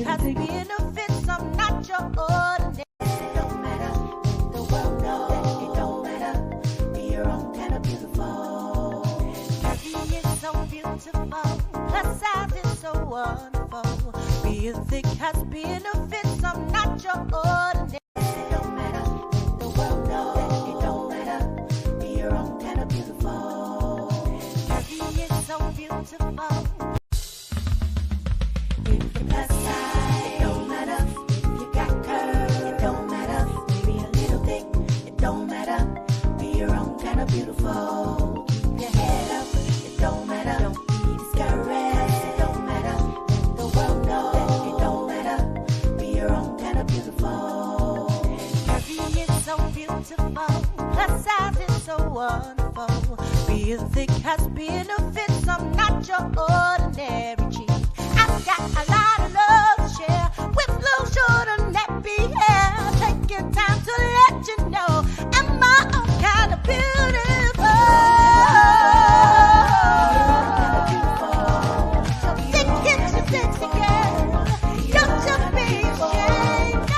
has benefits. I'm not your ordinary. It don't matter. The world knows it don't matter. Be your own kind of beautiful. Beauty is so beautiful. Plus size is so wonderful. Being thick has benefits. I'm not your ordinary. It don't matter. The world knows it don't matter. Be your own kind of beautiful. Beauty is so beautiful. If the plus size, it don't matter. If you got curves, it don't matter. Maybe a little thick, it don't matter. Be your own kind of beautiful. Keep your head up, it don't matter. Don't be discouraged, it don't matter. Let the world know that it don't matter. Be your own kind of beautiful. Curvy is so beautiful. Plus size is so wonderful. Being thick has benefits. I'm not your ordinary chick. I've got a lot of love to share with little short and nappy hair. Taking time to let you know I'm my own kind of beautiful. So think it's your sexy girl. Don't you be ashamed.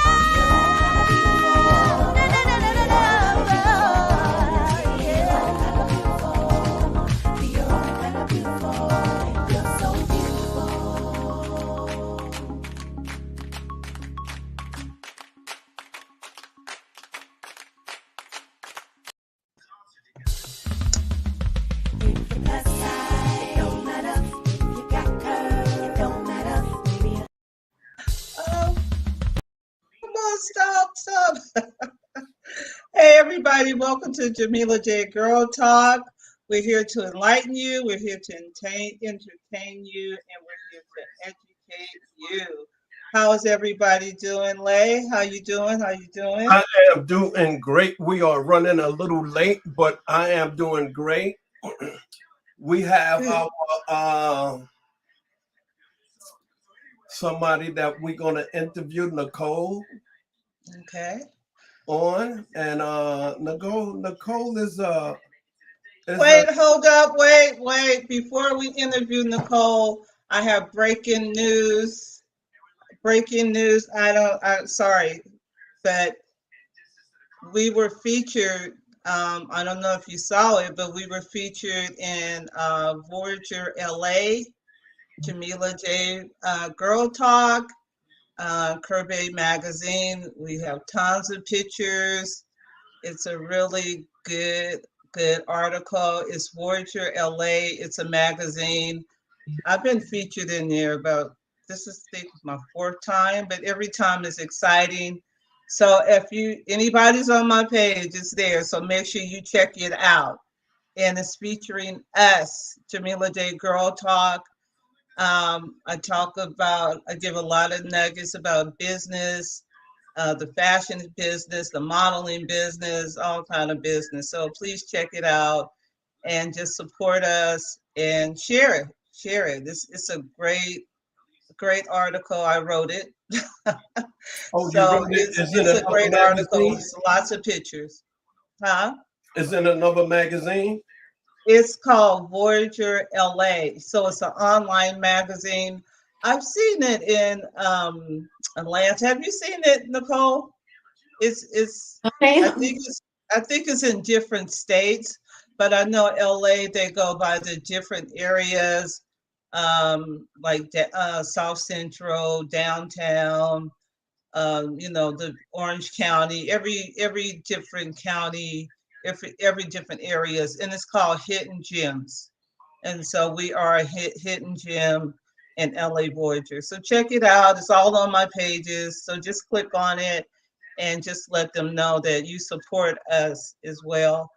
No, no, no, no, no, no. Yeah. Be your own kind of beautiful. You're so beautiful. If the plus size, it don't matter. If you got curves, it don't matter. Maybe Oh, come on, stop. Hey, everybody, welcome to Jamila J Girl Talk. We're here to enlighten you, we're here to entertain you, and we're here to educate you. How is everybody doing, Lay? How you doing? I am doing great. We are running a little late, but I am doing great. We have Good. our somebody that we're gonna interview, Nycole, Okay. on, and Nycole is Wait, hold up, wait. Before we interview Nycole, I have breaking news. Sorry, but we were featured. I don't know if you saw it, but we were featured in Voyager LA, Jamila J Girl Talk, Kirby Magazine. We have tons of pictures. It's a really good article. It's Voyager LA. It's a magazine. I've been featured in there this is I think my fourth time, but every time is exciting. So if anybody's on my page, it's there. So make sure you check it out. And it's featuring us, Jamila J Girl Talk. I give a lot of nuggets about business, the fashion business, the modeling business, all kind of business. So please check it out and just support us and share it. It's a great article. I wrote it. oh, you So wrote it? Is it it's a another great article. magazine? It's lots of pictures. Huh? Is it another magazine? It's called Voyager LA. So it's an online magazine. I've seen it in Atlanta. Have you seen it, Nycole? It's Okay. I think it's in different states, but I know LA they go by the different areas, like South Central, downtown, the Orange County, every different county, every different areas, and it's called Hidden Gems. And so we are a hidden gem in LA Voyager. So check it out. It's all on my pages. So just click on it and just let them know that you support us as well.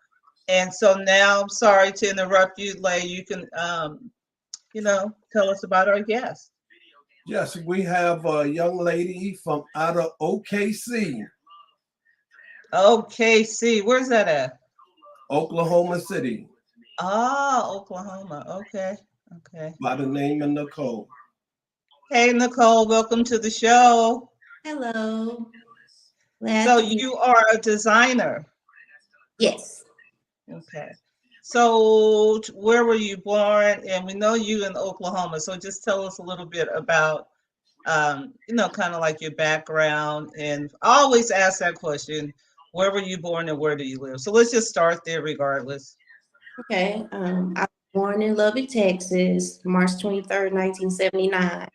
And so now, I'm sorry to interrupt you, Lay. You can, tell us about our guest. Yes, we have a young lady from out of OKC, OKC, where's that at? Oklahoma City, Ah, Oklahoma. Okay. by the name of Nycole. Hey, Nycole, welcome to the show. Hello. Glad So to be. you are a designer. Yes. Okay. So where were you born? And we know you in Oklahoma. So just tell us a little bit about kind of like your background. And I always ask that question, where were you born and where do you live? So let's just start there regardless. Okay. I was born in Lubbock, Texas, March 23rd, 1979.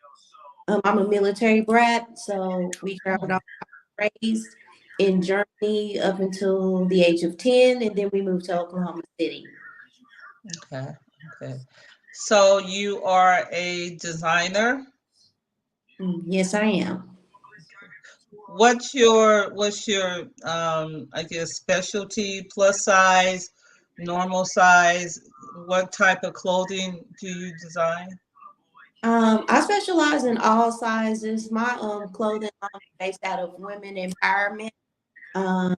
I'm a military brat, so we traveled Oh, all raised in Germany up until the age of 10, and then we moved to Oklahoma City. okay, okay. So you are a designer. Yes, I am. What's your I guess specialty, plus size, normal size? What type of clothing do you design? I specialize in all sizes. My clothing line is based out of women empowerment. Um,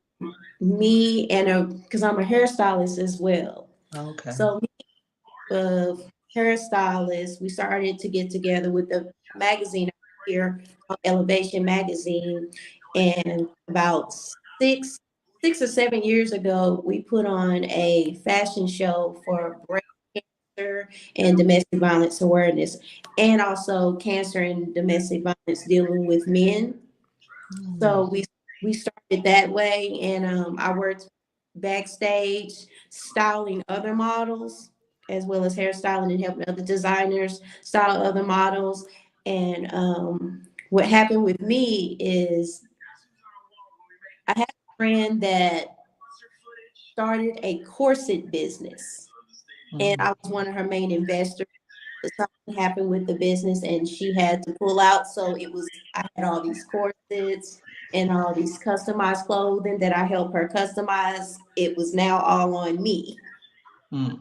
me and because I'm a hairstylist as well. Okay. So of hairstylists, we started to get together with the magazine here, Elevation Magazine, and about six, 6 or 7 years ago, we put on a fashion show for breast cancer and domestic violence awareness, and also cancer and domestic violence dealing with men. Hmm. So we started that way, and I worked backstage styling other models as well as hairstyling and helping other designers style other models. And what happened with me is I had a friend that started a corset business, and Hmm. I was one of her main investors. But something happened with the business and she had to pull out. So I had all these corsets and all these customized clothing that I helped her customize. It was now all on me. Hmm.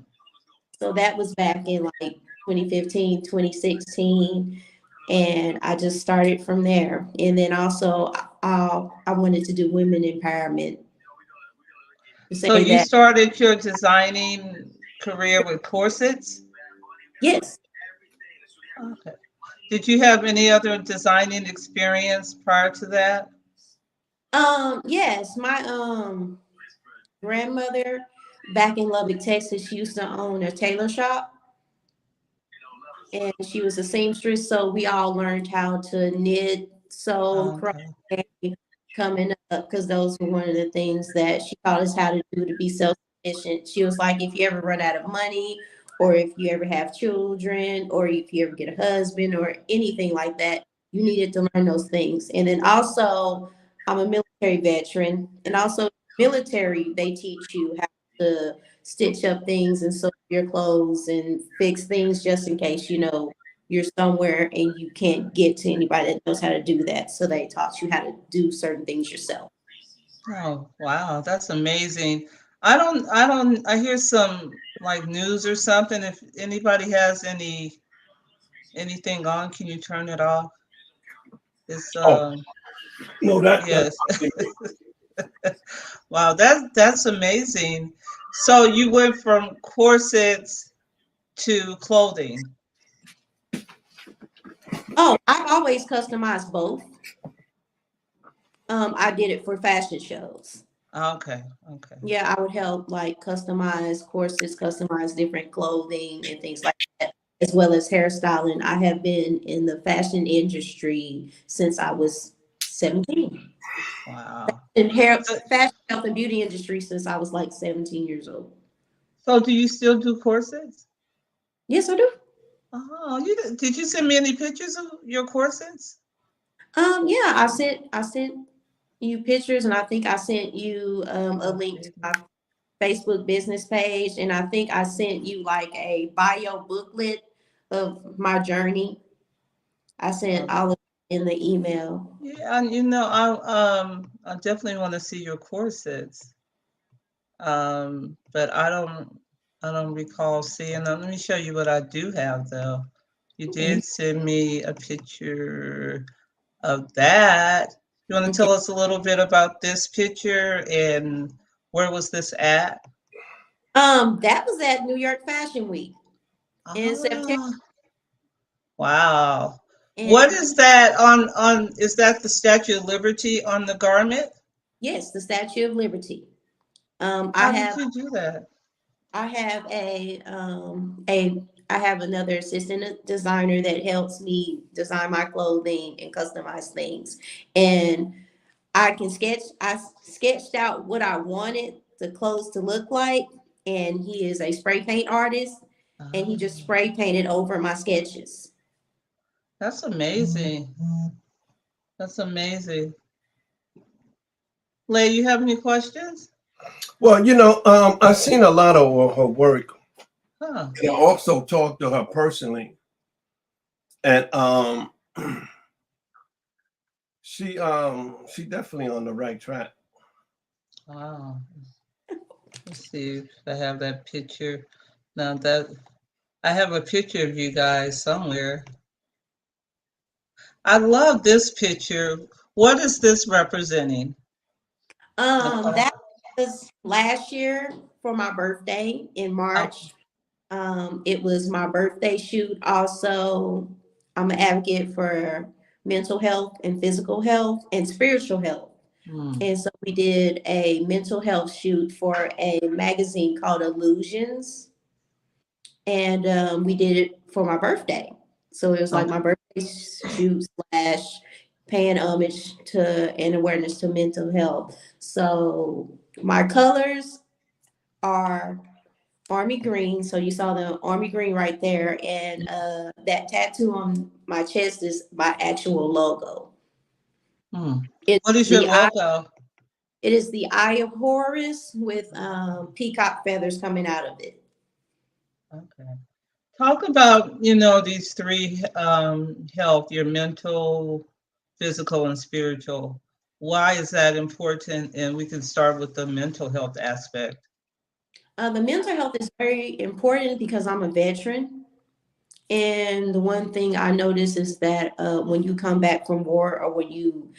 So that was back in like 2015, 2016. And I just started from there. And then also, I wanted to do women empowerment. To So say you that, started your designing career with corsets? yes. Okay. Did you have any other designing experience prior to that? Yes, my grandmother back in Lubbock, Texas, she used to own a tailor shop and she was a seamstress. So we all learned how to knit, sew, Okay. crochet coming up because those were one of the things that she taught us how to do to be self sufficient. She was like, if you ever run out of money, or if you ever have children, or if you ever get a husband, or anything like that, you needed to learn those things. And then also, I'm a military veteran, and also military, they teach you how to stitch up things and sew your clothes and fix things just in case you're somewhere and you can't get to anybody that knows how to do that. So they taught you how to do certain things yourself. Oh, wow, that's amazing. I hear some like news or something. If anybody has anything on, can you turn it off? It's Oh, no, that's yes. Wow, that's amazing. So you went from corsets to clothing. Oh, I've always customized both. I did it for fashion shows. Okay, okay. Yeah, I would help like customize corsets, customize different clothing and things like that, as well as hairstyling. I have been in the fashion industry since I was 17. Wow. In hair, So, fashion, health, and beauty industry since I was like 17 years old. so do you still do corsets? Yes, I do. Oh, did you send me any pictures of your corsets? Yeah, I sent you pictures, and I think I sent you a Oh, link to baby. my Facebook business page, and I think I sent you like a bio booklet of my journey. I sent Oh, all of it in the email. yeah, and I definitely want to see your corsets. But I don't recall seeing them. Let me show you what I do have though. You Okay. did send me a picture of that. You want to Okay. tell us a little bit about this picture and where was this at? That was at New York Fashion Week in September. Ah, wow. What And is that on is that the Statue of Liberty on the garment? yes, the Statue of Liberty. Um, I How did have you do that? I have a I have another assistant designer that helps me design my clothing and customize things. And I sketched out what I wanted the clothes to look like. And he is a spray paint artist, and he Ah, just spray painted over my sketches. that's amazing. That's amazing. Lay, you have any questions? Well, I've seen a lot of her work. Huh. And I also talked to her personally, and she definitely on the right track. Wow. Let's see if I have that picture. Now that I have a picture of you guys somewhere. I love this picture. What is this representing? Nicole? That was last year for my birthday in Oh, March. It was my birthday shoot. Also, I'm an advocate for mental health and physical health and spiritual health. hmm. And so we did a mental health shoot for a magazine called Illusions. And we did it for my birthday. So it was like Okay. my birthday shoot slash paying homage to and awareness to mental health. So my colors are army green. So you saw the army green right there. And that tattoo on my chest is my actual logo. Hmm. It's What is your the eye. logo? It is the Eye of Horus with peacock feathers coming out of it. Okay. Talk about, these three health, your mental, physical, and spiritual. Why is that important? And we can start with the mental health aspect. The mental health is very important because I'm a veteran. And the one thing I notice is that when you come back from war or when you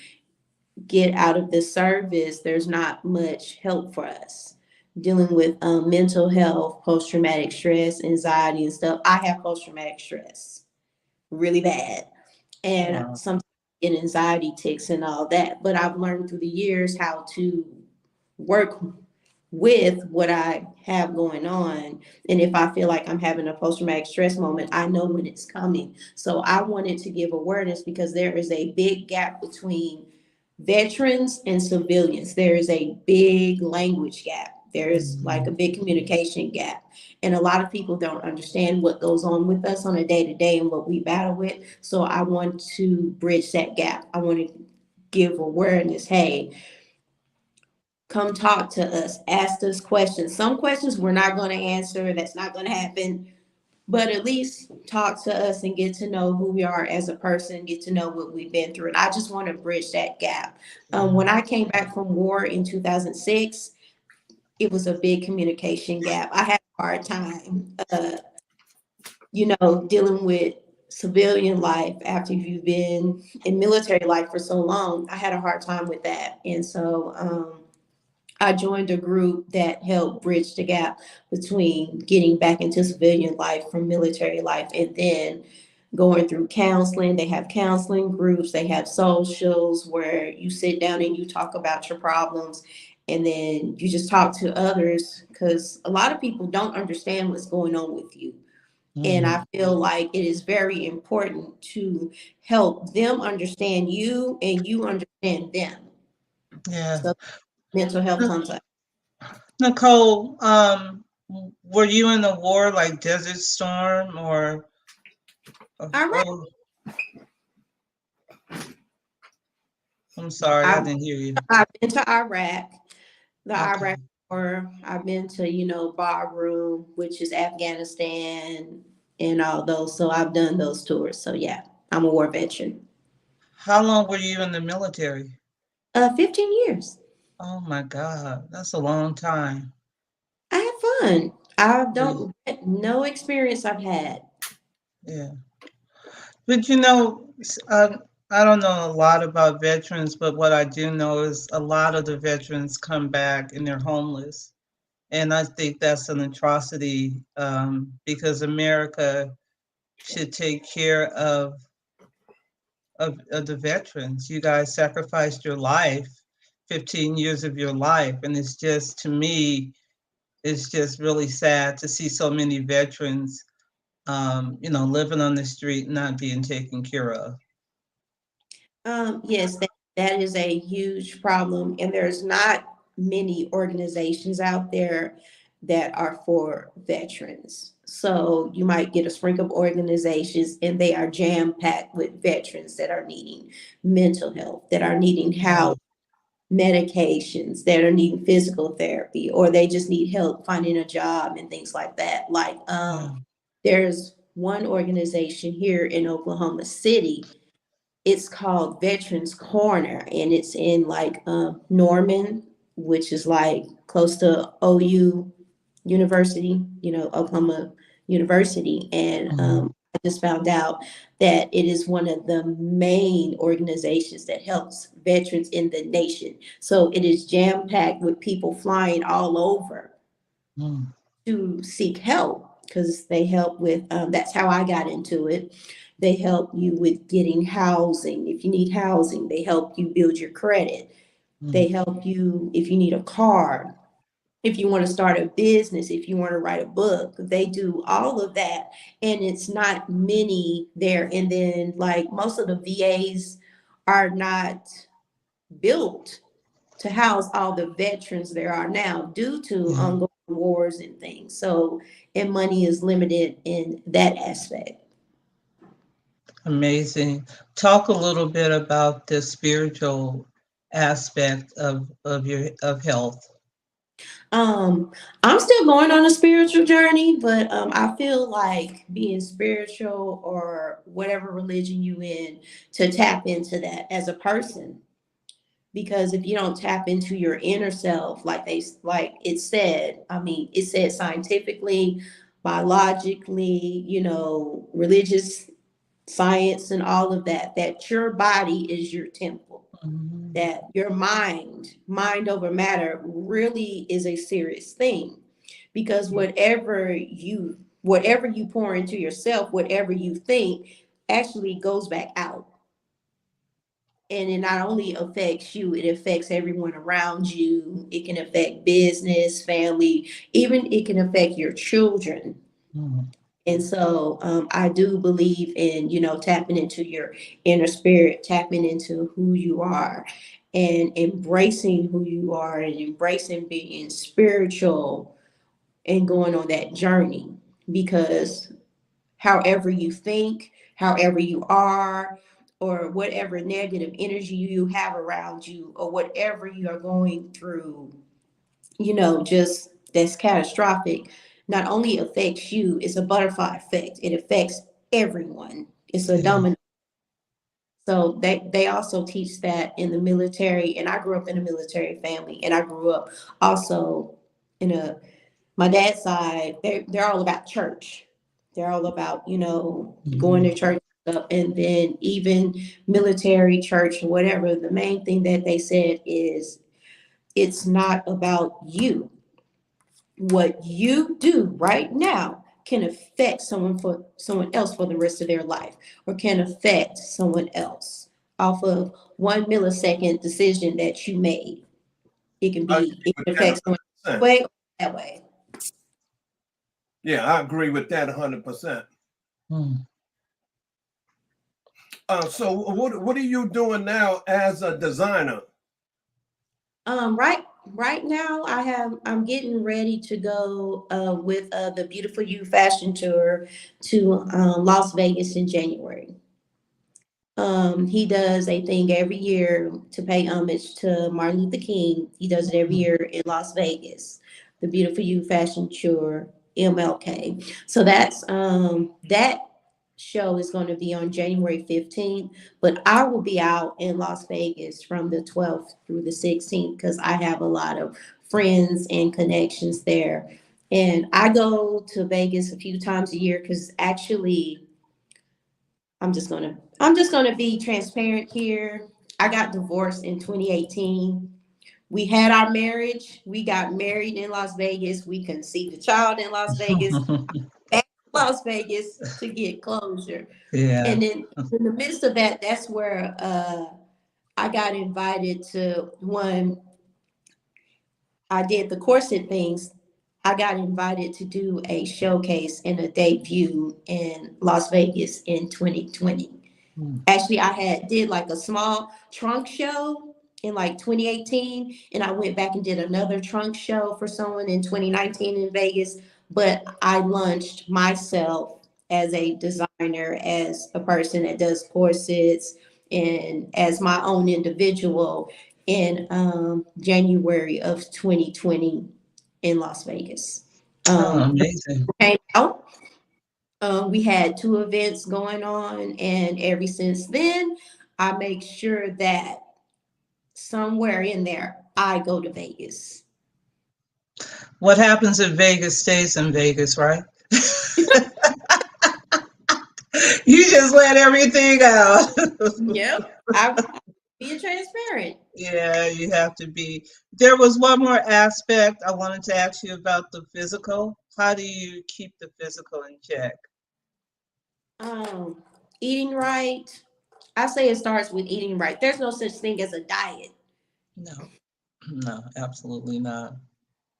get out of the service, there's not much help for us dealing with mental health, post traumatic stress, anxiety, and stuff. I have post traumatic stress really bad. And Wow. sometimes I get anxiety ticks and all that. But I've learned through the years how to work with what I have going on. And if I feel like I'm having a post traumatic stress moment, I know when it's coming. So I wanted to give awareness because there is a big gap between veterans and civilians. There is a big language gap. There is like a Mhm. big communication gap. And a lot of people don't understand what goes on with us on a day to day and what we battle with. So I want to bridge that gap. I want to give awareness. Hey, come talk to us, ask us questions. Some questions we're not going to answer, that's not going to happen, but at least talk to us and get to know who we are as a person, get to know what we've been through. And I just want to bridge that gap. When I came back from war in 2006, it was a big communication gap. I had a hard time, dealing with civilian life after you've been in military life for so long. I had a hard time with that. And so, I joined a group that helped bridge the gap between getting back into civilian life from military life and then going through counseling. They have counseling groups, they have socials where you sit down and you talk about your problems and then you just talk to others because a lot of people don't understand what's going on with you. And Mhm. I feel like it is very important to help them understand you and you understand them. Yeah. So mental health comes up. Nicole, were you in the war like Desert Storm or, All right. oh, I'm sorry, I didn't hear you. I've been to Iraq, the Okay. Iraq War. I've been to, Bagram, which is Afghanistan, and all those. So I've done those tours. So yeah, I'm a war veteran. How long were you in the military? 15 years. Oh my God, that's a long time. I had fun. I Yeah. don't no experience I've had. Yeah. But I don't know a lot about veterans, but what I do know is a lot of the veterans come back and they're homeless. And I think that's an atrocity because America should take care of the veterans. You guys sacrificed your life, 15 years of your life. And it's just, to me, it's just really sad to see so many veterans living on the street, not being taken care of. Yes, that is a huge problem, and there's not many organizations out there that are for veterans. So you might get a sprinkle of organizations, and they are jam packed with veterans that are needing mental health, that are needing Yeah. house medications, that are needing physical therapy, or they just need help finding a job and things like that. Like Yeah. there's one organization here in Oklahoma City. It's called Veterans Corner, and it's in like Norman, which is like close to OU University, Oklahoma University. And Mhm. I just found out that it is one of the main organizations that helps veterans in the nation. So it is jam packed with people flying all over Mm. to seek help, because they help with that's how I got into it. They help you with getting housing. If you need housing, they help you build your credit. They Mm. help you if you need a car, if you want to start a business, if you want to write a book. They do all of that, and it's not many there. And then like most of the VAs are not built to house all the veterans there are now due to Yeah. ongoing wars and things. So, and money is limited in that aspect. Amazing. Talk a little bit about the spiritual aspect of health. Um, I'm still going on a spiritual journey, but I feel like being spiritual or whatever religion you in, to tap into that as a person. Because if you don't tap into your inner self, like it said, I mean, it said scientifically, biologically, religious science and all of that, that your body is your temple, Mhm. that your mind over matter really is a serious thing. Because whatever you pour into yourself, whatever you think actually goes back out, and it not only affects you, it affects everyone around you. It can affect business, family, even it can affect your children. Mhm. And so I do believe in, tapping into your inner spirit, tapping into who you are, and embracing who you are, and embracing being spiritual, and going on that journey. Because however you think, however you are, or whatever negative energy you have around you, or whatever you are going through, just that's catastrophic, not only affects you, it's a butterfly effect. It affects everyone. It's a Yeah. domino. So they also teach that in the military. And I grew up in a military family, and I grew up also in a my dad's side, they're all about church. They're all about, going Mhm. to church and stuff. And then even military, church, whatever, the main thing that they said is it's not about you. What you do right now can affect someone else for the rest of their life, or can affect someone else off of 1 millisecond decision that you made. I It agree with can that affect someone this 100%. way or that way. Yeah, I agree with that 100%. Mm. So what are you doing now as a designer? Right now I'm getting ready to go with the Beautiful You fashion tour to Las Vegas in January. He does a thing every year to pay homage to Martin Luther King. He does it every year in Las Vegas, the Beautiful You Fashion Tour, MLK. So that show is going to be on January 15th, but I will be out in Las Vegas from the 12th through the 16th, because I have a lot of friends and connections there. And I go to Vegas a few times a year because actually I'm just gonna be transparent here. I got divorced in 2018. We had our marriage. We got married in Las Vegas. We conceived a child in Las Vegas. Back to Las Vegas to get closure. Yeah. And then in the midst of that, that's where I got invited to one. I did the corset things. I got invited to do a showcase and a debut in Las Vegas in 2020. Actually, I did like a small trunk show in like 2018, and I went back and did another trunk show for someone in 2019 in Vegas. But I launched myself as a designer, as a person that does corsets, and as my own individual in January of 2020 in Las Vegas. Oh, amazing. Came out. We had 2 events going on, and ever since then, I make sure that somewhere in there, I go to Vegas. What happens in Vegas stays in Vegas, right? You just let everything out. Yep, I'm being transparent. Yeah, you have to be. There was one more aspect I wanted to ask you about the physical. How do you keep the physical in check? Um, Eating right. I say it starts with eating right. There's no such thing as a diet No, no, absolutely not.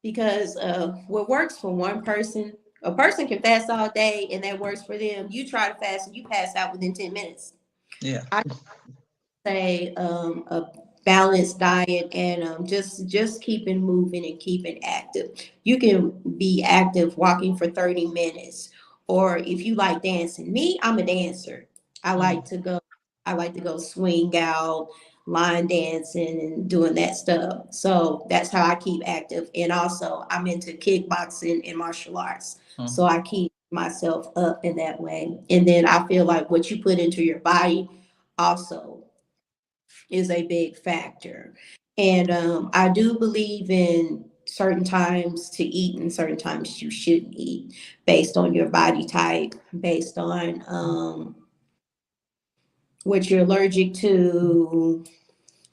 because what works for one person, a person can fast all day and that works for them. You try to fast and you pass out within 10 minutes. Yeah. I say a balanced diet and just keeping moving and keeping active. You can be active walking for 30 minutes, or if you like dancing. Me, I'm a dancer. I like to go. I like to go swing out, line dancing, and doing that stuff. So that's how I keep active. And also, I'm into kickboxing and martial arts. So I keep myself up in that way. And then I feel like what you put into your body also is a big factor. And I do believe in certain times to eat and certain times you shouldn't eat based on your body type, based on what you're allergic to,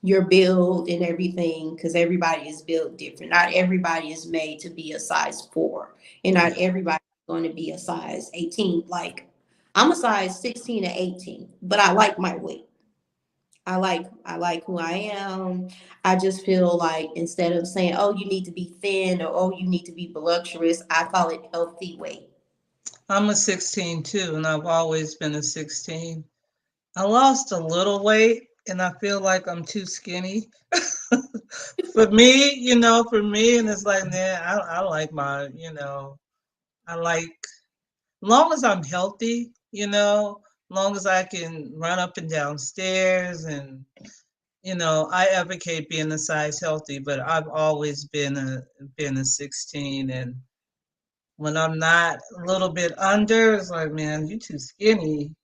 your build and everything, because everybody is built different. Not everybody is made to be a size 4, and not everybody is going to be a size 18. Like I'm a size 16 to 18, but I like my weight. I like who I am. I just feel like instead of saying, "Oh, you need to be thin," or "Oh, you need to be voluptuous," I call it healthy weight. I'm a 16 too, and I've always been a 16. I lost a little weight, and I feel like I'm too skinny. For me, and it's like, man, I like I like, long as I'm healthy, long as I can run up and down stairs and, I advocate being a size healthy, but I've always been a 16. And when I'm not a little bit under, it's like, man, you too skinny.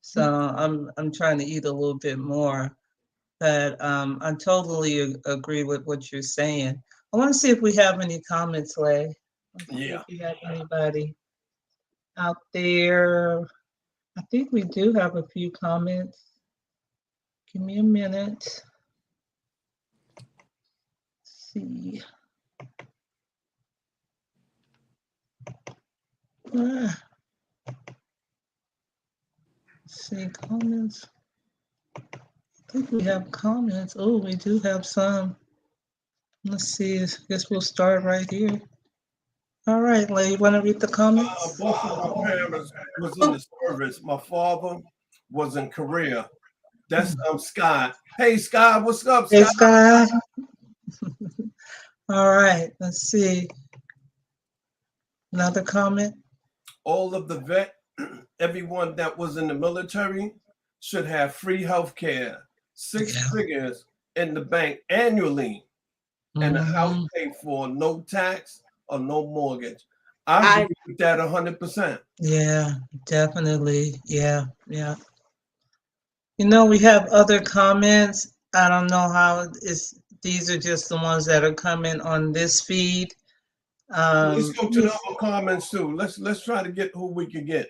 So I'm trying to eat a little bit more. But I totally agree with what you're saying. I want to see if we have any comments, Lay. Let's see if Yeah. we have anybody out there. I think we do have a few comments. Give me a minute. Let's see. Ah, let's see, comments. I think we have comments. Oh, we do have some. Let's see. I guess we'll start right here. All right, Lay, you want to read the comments? Both of my parents was in the service. My father was in Korea. That's Scott. Hey, Scott, what's up, Hey, Scott? Scott. All right, let's see. Another comment? All of the everyone that was in the military should have free health care, 6 figures in the bank annually, and a house paid for, no tax or no mortgage. I agree with that 100%. Yeah, definitely. Yeah, yeah. We have other comments. I don't know how it's, these are just the ones that are coming on this feed. Let's go to the other comments too. Let's try to get who we can get.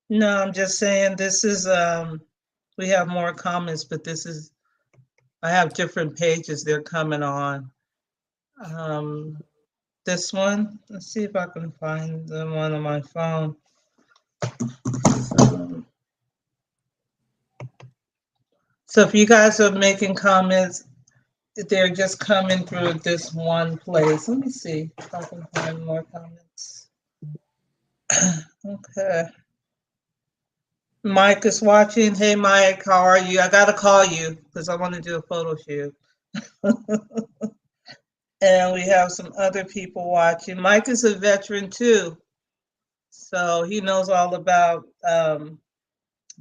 No, I'm just saying this is we have more comments, but I have different pages they're coming on. This one, let's see if I can find the one on my phone. So if you guys are making comments, they're just coming through this one place. Let me see if I can find more comments. Okay. Mike is watching. Hey, Mike, how are you? I got to call you because I want to do a photo shoot. And we have some other people watching. Mike is a veteran too, so he knows all about the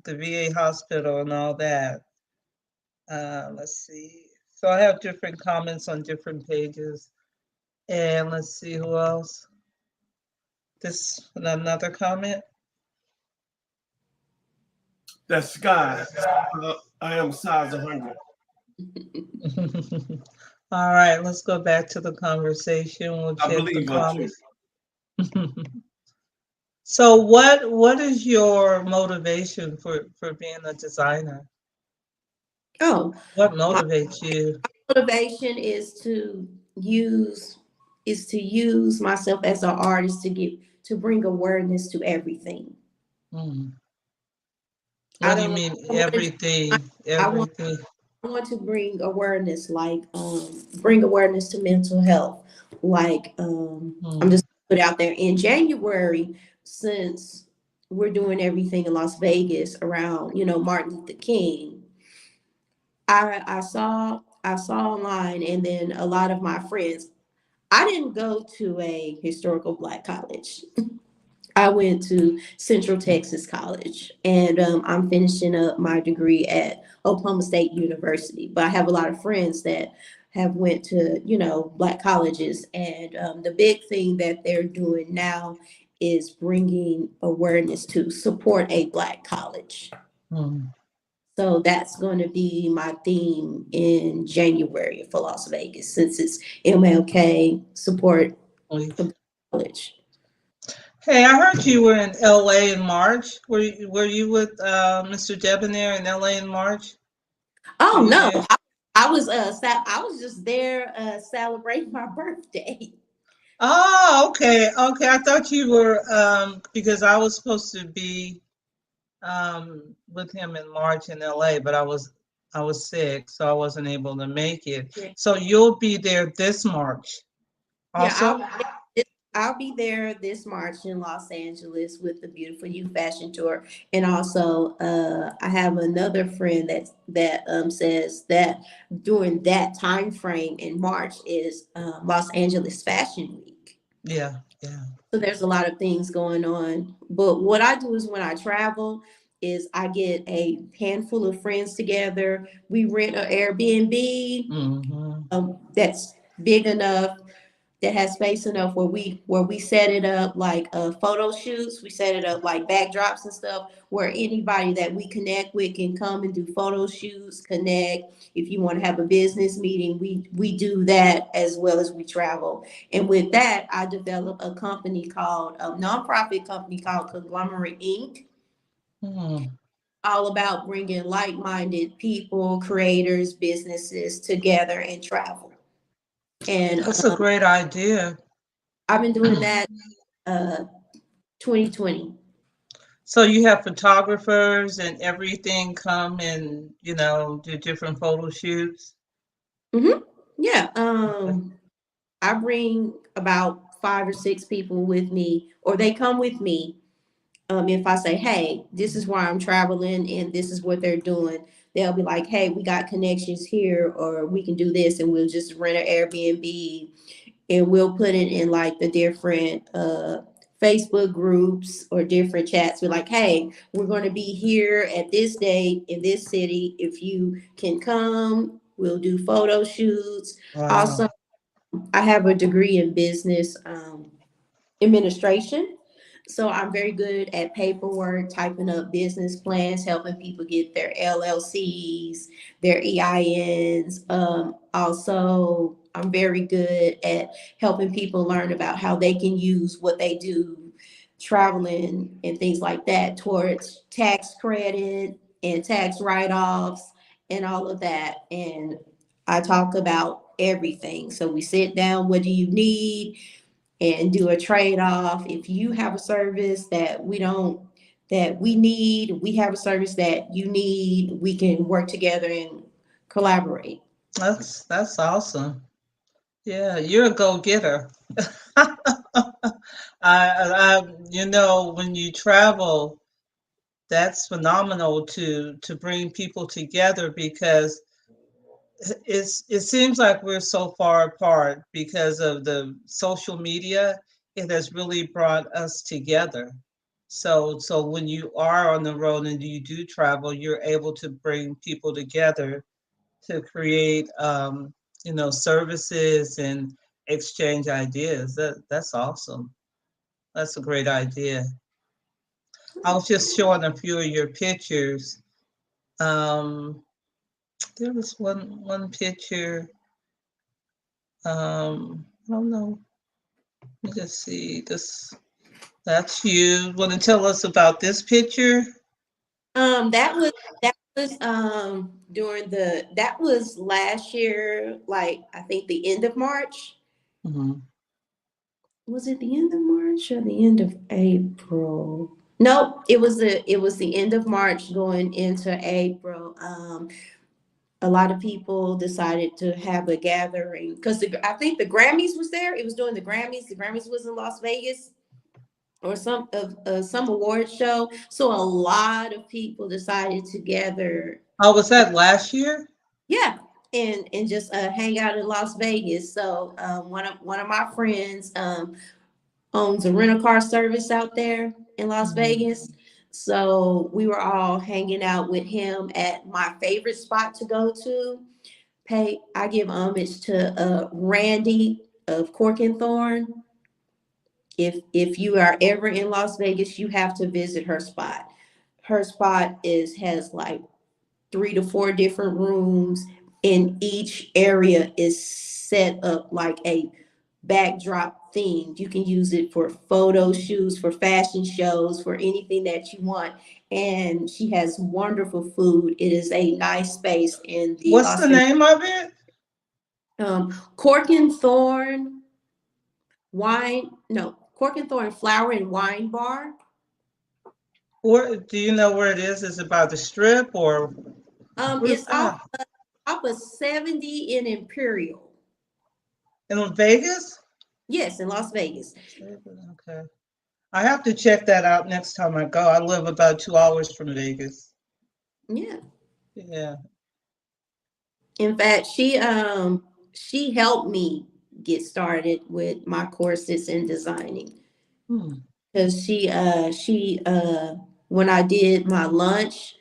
VA hospital and all that. Let's see. So I have different comments on different pages. And let's see who else. This another comment. That's Sky. I am size 100. All right, let's go back to the conversation. We'll I check the believe her too. comments. So what is your motivation for being a designer? Oh, What my motivates you? motivation is to use myself as an artist to bring awareness to everything. Hmm. I What do you don't mean I want to everything? I want Everything. I want to bring awareness, like bring awareness to mental health. Like I'm Hmm. just put out there in January, since we're doing everything in Las Vegas around, Martin Luther King. I saw online, and then a lot of my friends. I didn't go to a historical Black college. I went to Central Texas College, and I'm finishing up my degree at Oklahoma State University. But I have a lot of friends that have went to, Black colleges, and the big thing that they're doing now is bringing awareness to support a Black college. Hmm. So that's going to be my theme in January for Las Vegas, since it's MLK support the college. Hey, I heard you were in LA in March. Were you with Mr. Debonair in LA in March? Were Oh you no, there? I was just there celebrating my birthday. Oh, okay, okay. I thought you were because I was supposed to be with him in March in LA, but I was sick, so I wasn't able to make it. Yeah, So you'll be there this March yeah, also? I'll be there this March in Los Angeles with the Beautiful You Fashion Tour, and also I have another friend that says that during that time frame in March is Los Angeles Fashion Week. Yeah, yeah. So there's a lot of things going on. But what I do is when I travel is I get a handful of friends together. We rent an Airbnb Mm-hmm. that's big enough, that has space enough where we set it up like photo shoots. We set it up like backdrops and stuff where anybody that we connect with can come and do photo shoots, connect. If you want to have a business meeting, we do that as well as we travel. And with that, I developed a nonprofit company called Conglomerate Inc., Hmm. all about bringing like-minded people, creators, businesses together and travel. And That's a great idea. I've been doing that uh 2020. So you have photographers and everything come and, do different photo shoots? Yeah. I bring about 5 or 6 people with me, or they come with me. If I say, hey, this is why I'm traveling and this is what they're doing, they'll be like, hey, we got connections here, or we can do this, and we'll just rent an Airbnb, and we'll put it in like the different Facebook groups or different chats. We're like, hey, we're going to be here at this date in this city. If you can come, we'll do photo shoots. Wow. Also, I have a degree in business administration. So I'm very good at paperwork, typing up business plans, helping people get their LLCs, their EINs. Also, I'm very good at helping people learn about how they can use what they do, traveling and things like that, towards tax credit and tax write-offs and all of that. And I talk about everything. So we sit down, what do you need? And do a trade-off. If you have a service that we need, we have a service that you need, we can work together and collaborate. That's awesome. Yeah, you're a go-getter. When you travel, that's phenomenal to bring people together because it seems like we're so far apart because of the social media. It has really brought us together. So when you are on the road and you do travel, you're able to bring people together to create services and exchange ideas. That's awesome. That's a great idea. I was just showing a few of your pictures. Um, there was one picture. I don't know. Let me just see. That's you. Want to tell us about this picture? That was during that was last year, like I think the end of March. Hmm. Was it the end of March or the end of April? No, it was the end of March going into April. A lot of people decided to have a gathering because I think the Grammys was there. It was during the Grammys. The Grammys was in Las Vegas or some award show. So a lot of people decided to gather. Oh, was that last year? Yeah, and just hang out in Las Vegas. So one of my friends owns a rental car service out there in Las Mhm. Vegas. So we were all hanging out with him at my favorite spot to go to. I give homage to Randy of Cork and Thorn. If you are ever in Las Vegas, you have to visit her spot. Her spot has like 3 to 4 different rooms, and each area is set up like a backdrop theme. You can use it for photo shoots, for fashion shows, for anything that you want. And she has wonderful food. It is a nice space in the What's Las the Vegas. name of it? Cork and Thorn wine, no, Cork and Thorn Flower and Wine Bar. Where do you know where it is? Is it by the strip or where's It's that? off of 70 in Imperial. In Vegas? Yes, in Las Vegas. Okay. I have to check that out next time I go. I live about 2 hours from Vegas. Yeah. Yeah. In fact, she helped me get started with my courses in designing Hmm. because she when I did my lunch,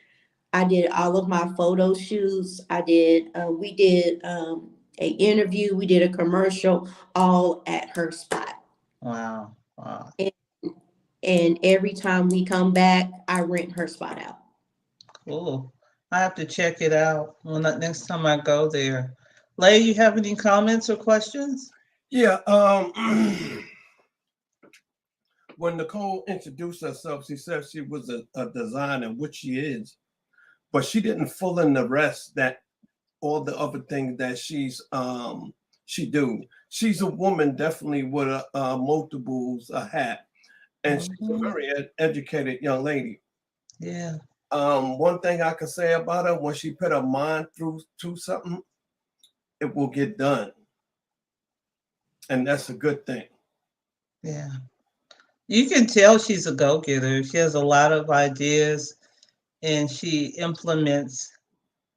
I did all of my photo shoots. We did a interview, we did a commercial, all at her spot. Wow. Wow. And, and every time we come back, I rent her spot out. Cool. I have to check it out next time I go there. Lay, you have any comments or questions? Yeah. When Nicole introduced herself, she said she was a designer, which she is, but she didn't fill in the rest that all the other things that she do. She's a woman definitely with multiples a hat, and she's a Hmm. very educated young lady. Yeah. One thing I can say about her, when she put her mind through to something, it will get done, and that's a good thing. Yeah. You can tell she's a go-getter. She has a lot of ideas and she implements,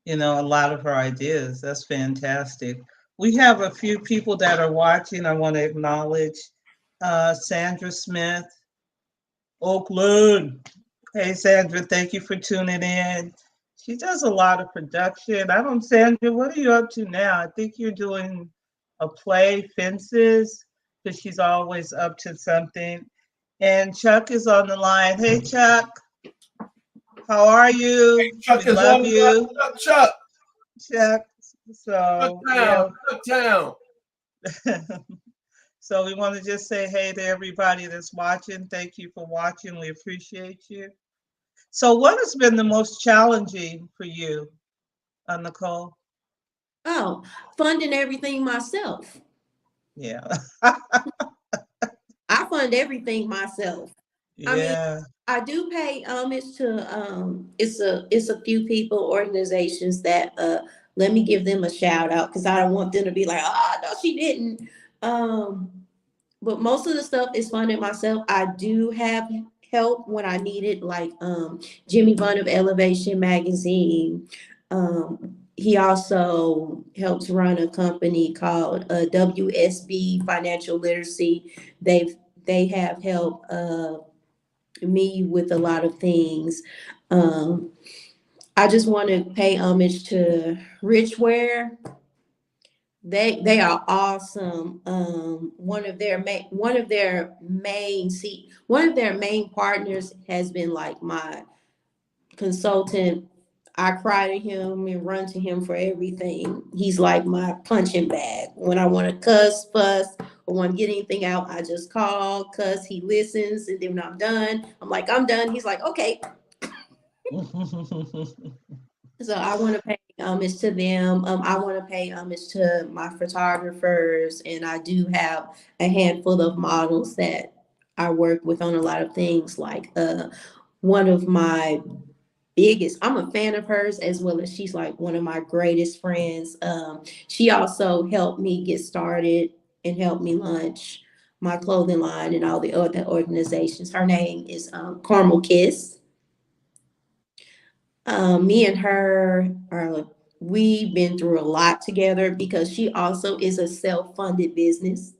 a lot of her ideas. That's fantastic. We have a few people that are watching. I want to acknowledge Sandra Smith, Oakland. Hey, Sandra, thank you for tuning in. She does a lot of production. I don't, Sandra, what are you up to now? I think you're doing a play, Fences, because she's always up to something. And Chuck is on the line. Hey, Chuck, how are you? We Chuck is love on the you, Chuck, Chuck. Chuck So, Town, yeah. Chuck Town. So, we want to just say hey to everybody that's watching. Thank you for watching. We appreciate you. So, what has been the most challenging for you, Nicole? Oh, funding everything myself. Yeah. I fund everything myself. I mean, Yeah. I do pay homage to it's a few people, organizations that let me give them a shout out because I don't want them to be like, oh no, she didn't. But most of the stuff is funded myself. I do have help when I need it, like Jimmy Vaughn of Elevation Magazine. He also helps run a company called WSB Financial Literacy. They have helped me with a lot of things. I just want to pay homage to Richware. They are awesome. One of their main partners has been like my consultant. I cry to him and run to him for everything. He's like my punching bag. When I want to cuss, fuss, or want to get anything out, I just call, cuss. He listens, and then when I'm done, I'm like, I'm done. He's like, okay. So I want to pay homage to them. I want to pay homage to my photographers, and I do have a handful of models that I work with on a lot of things. Like one of my biggest, I'm a fan of hers as well as she's like one of my greatest friends. She also helped me get started and helped me launch my clothing line and all the other organizations. Her name is Carmel Kiss. Me and her are we've been through a lot together because she also is a self-funded business.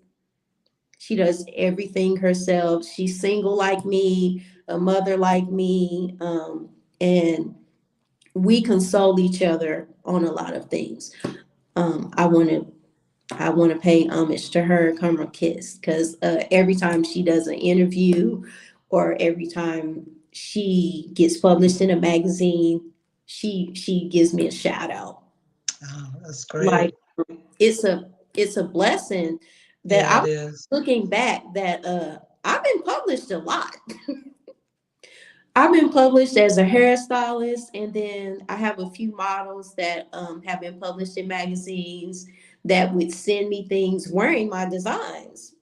She does everything herself. She's single like me, a mother like me, and we console each other on a lot of things. I want to pay homage to her, Kamala Kiss, because every time she does an interview or every time she gets published in a magazine, she gives me a shout out. Oh, that's great. Like it's a blessing that Yeah, it I'm is. looking back that I've been published a lot. I've been published as a hairstylist, and then I have a few models that have been published in magazines that would send me things wearing my designs.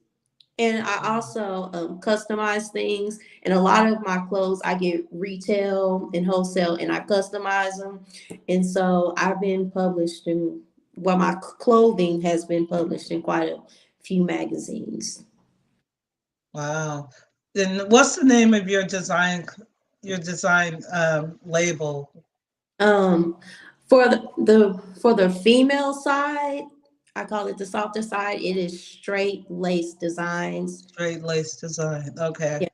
And I also customize things. And a lot of my clothes, I get retail and wholesale, and I customize them. And so I've been published in, well, my clothing has been published in quite a few magazines. Wow. Then what's the name of your design label? Um, for the female side, I call it the softer side. It is Straight Lace Designs. Straight Lace Design. Okay. Yeah,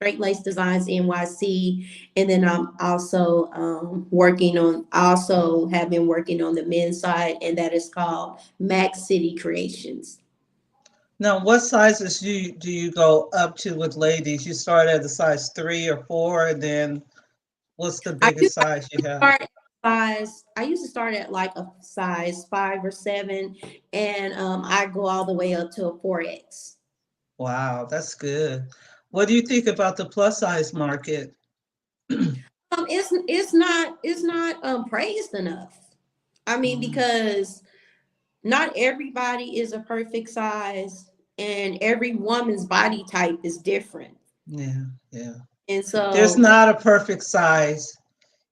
Straight Lace Designs NYC. And then I'm also I also have been working on the men's side, and that is called Max City Creations. Now, what sizes do you go up to with ladies? You start at a size 3 or 4, and then what's the I biggest used to size you have? start at I used to start at like a size 5 or 7, and I go all the way up to a 4X. Wow, that's good. What do you think about the plus size market? It's not praised enough. I mean, Mm, because not everybody is a perfect size, and every woman's body type is different. yeah, yeah. And There's so, not a perfect size.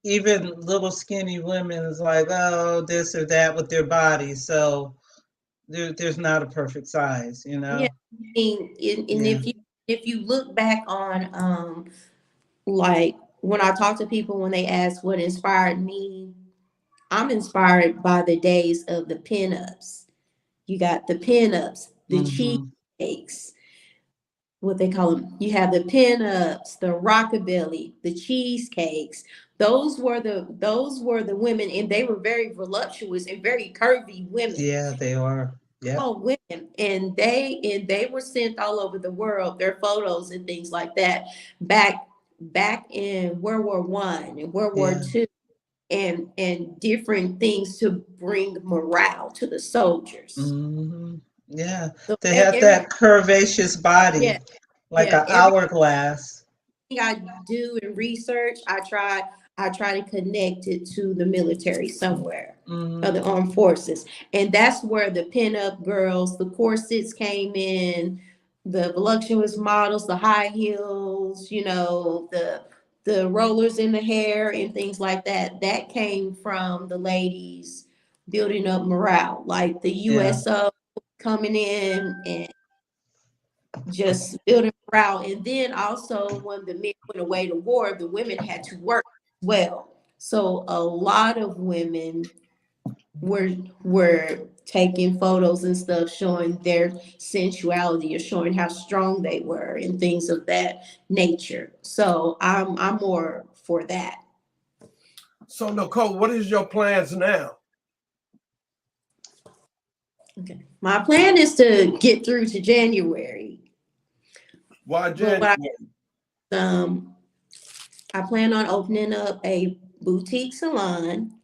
Even little skinny women is like, oh, this or that with their body. So there's not a perfect size, you yeah, know? I mean, and Yeah. if you look back on like when I talk to people when they ask what inspired me, I'm inspired by the days of the pinups. You got the pinups, the Hmm. cheesecakes, what they call them. You have the pinups, the rockabilly, the cheesecakes. Those were the women, and they were very voluptuous and very curvy women. Yeah, they are. Yep. Oh, women, and they were sent all over the world. Their photos and things like that back in World War I and World War Yeah. II, and different things to bring morale to the soldiers. Hmm. Yeah. So They have every that curvaceous body, yeah, like yeah, an everything hourglass. I do in research, I try to connect it to the military somewhere, or the Hmm. armed forces. And that's where the pinup girls, the corsets came in, the voluptuous models, the high heels, the rollers in the hair and things like that. That came from the ladies building up morale, like the Yeah. USO coming in and just building morale. And then also when the men went away to war, the women had to work as well. So a lot of women were were taking photos and stuff showing their sensuality or showing how strong they were and things of that nature. So I'm more for that. So Nycole, what is your plans now? Okay. My plan is to get through to January. Why But January? um I plan on opening up a boutique salon.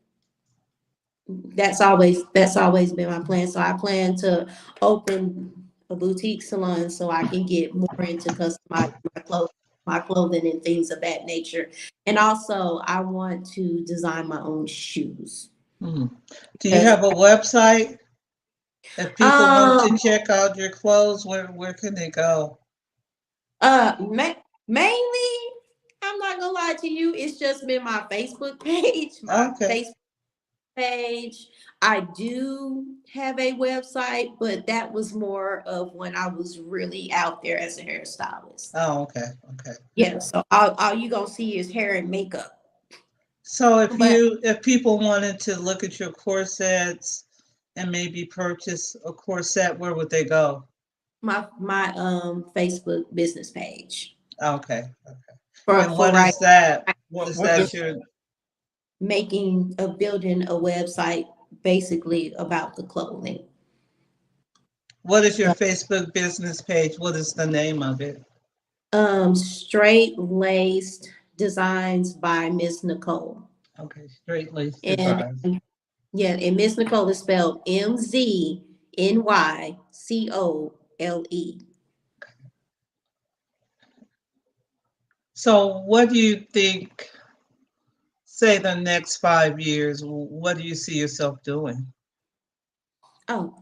That's always been my plan. So I plan to open a boutique salon so I can get more into customizing my clothing and things of that nature. And also I want to design my own shoes. Hmm. Do you Because have a website? If people want to um check out your clothes, where can they go? mainly I'm not gonna lie to you, it's just been my Facebook page, my Okay. Facebook page. I do have a website, but that was more of when I was really out there as a hairstylist. Oh, okay. Okay. Yeah, so all you gonna see is hair and makeup. So But if people wanted to look at your corsets and maybe purchase a corset, where would they go? my Facebook business page Okay. Okay. for And for what right is that? Is What that does your building a website basically about the clothing. what is your So, Facebook business page? What is the name of it? straight laced designs by Ms. Nycole. Okay, straight laced And designs. yeah, and Miss Nycole is spelled Mznycole. So what do you think, say the next 5 years, what do you see yourself doing? Oh,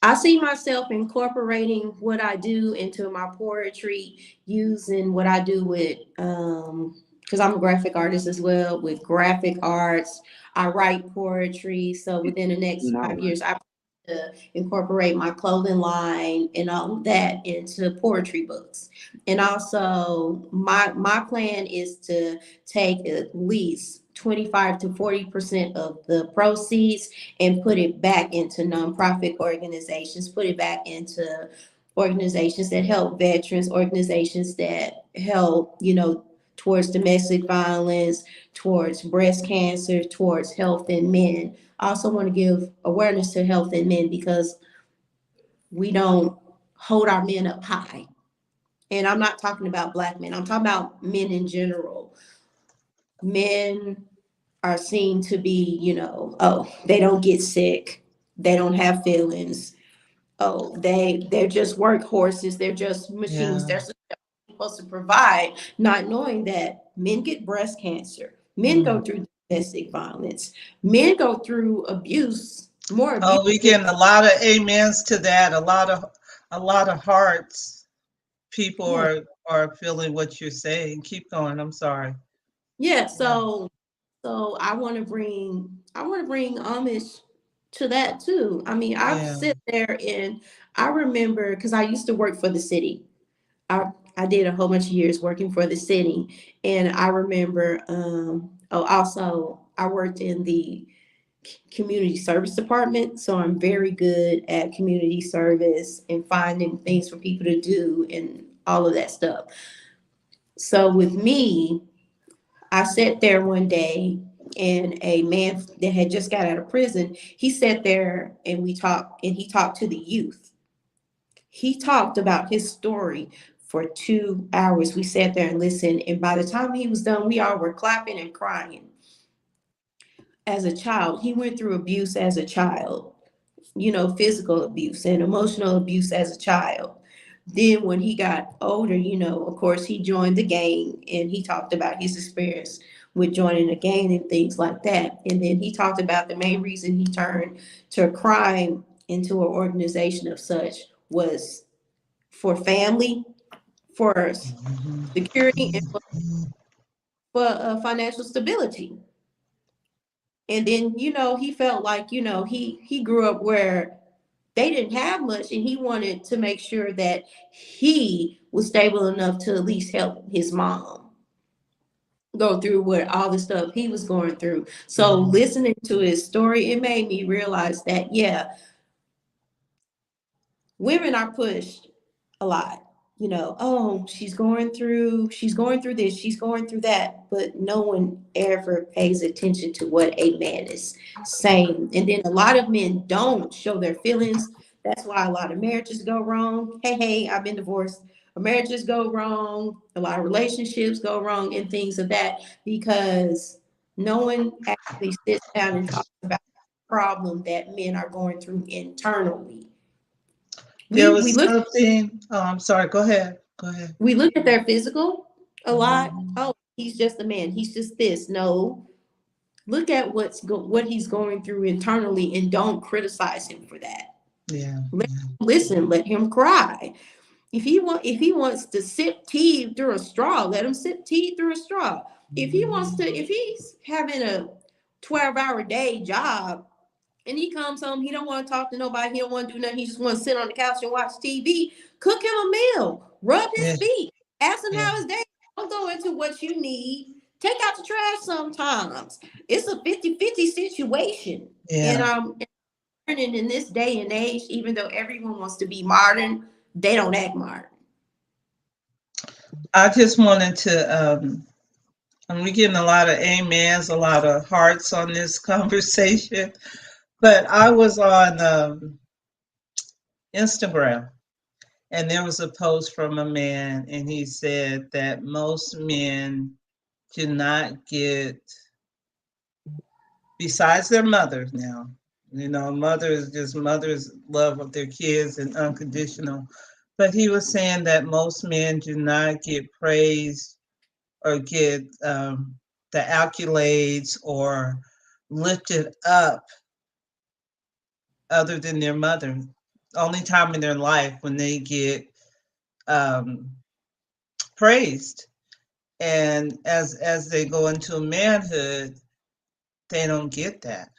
I see myself incorporating what I do into my poetry, using what I do with because I'm a graphic artist as well, with graphic arts. I write poetry. So within the next 5 years, I plan to incorporate my clothing line and all of that into poetry books. And also my plan is to take at least 25 to 40% of the proceeds and put it back into nonprofit organizations, put it back into organizations that help veterans, organizations that help, towards domestic violence, towards breast cancer, towards health in men. I also want to give awareness to health in men because we don't hold our men up high. And I'm not talking about Black men, I'm talking about men in general. Men are seen to be, oh, they don't get sick, they don't have feelings. Oh, they're just workhorses, they're just machines, Yeah. they're supposed to provide, not knowing that men get breast cancer, men Mm. go through domestic violence, men go through abuse, more abuse Oh, we than getting a lot of amens to that. A lot of hearts. People yeah. are feeling what you're saying. Keep going. I'm sorry. Yeah, Yeah. so I want to bring homage to that too. I mean, I've Yeah. sit there and I remember because I used to work for the city. I did a whole bunch of years working for the city, and I remember. Oh, also I worked in the community service department, so I'm very good at community service and finding things for people to do and all of that stuff. So with me, I sat there one day and a man that had just got out of prison, he sat there and we talked and he talked to the youth. He talked about his story for 2 hours. We sat there and listened. And by the time he was done, we all were clapping and crying. As a child, he went through abuse as a child, physical abuse and emotional abuse as a child. Then when he got older, of course, he joined the gang and he talked about his experience with joining the gang and things like that. And then he talked about the main reason he turned to crime into an organization of such was for family, for security, and for financial stability. And then, he felt like, he grew up where they didn't have much, and he wanted to make sure that he was stable enough to at least help his mom go through what all the stuff he was going through. So listening to his story, it made me realize that, yeah, women are pushed a lot. Oh, she's going through this, she's going through that, but no one ever pays attention to what a man is saying. And then a lot of men don't show their feelings. That's why a lot of marriages go wrong. Hey, I've been divorced. Marriages go wrong. A lot of relationships go wrong and things of that, because no one actually sits down and talks about the problem that men are going through internally. There We was look something, oh, I'm sorry, go ahead. we look at their physical a lot. Mhm. Oh, he's just a man. He's just this. No, look at what he's going through internally, and don't criticize him for that. Yeah. Let him listen. Let him cry. If he wants to sip tea through a straw, let him sip tea through a straw. If he's having a 12-hour day job, and he comes home, he don't want to talk to nobody, he don't want to do nothing, he just want to sit on the couch and watch TV. Cook him a meal, rub his Yeah. feet, ask him Yeah. how his day. Don't go into what you need. Take out the trash sometimes. It's a 50-50 situation. And Yeah. learning in this day and age, even though everyone wants to be modern, they don't act modern. I just wanted to, and we're getting a lot of amens, a lot of hearts on this conversation. But I was on Instagram, and there was a post from a man, and he said that most men do not get, besides their mothers now, mothers love of their kids and unconditional. But he was saying that most men do not get praised or get the accolades or lifted up other than their mother. Only time in their life when they get um, praised, and as they go into manhood, they don't get that.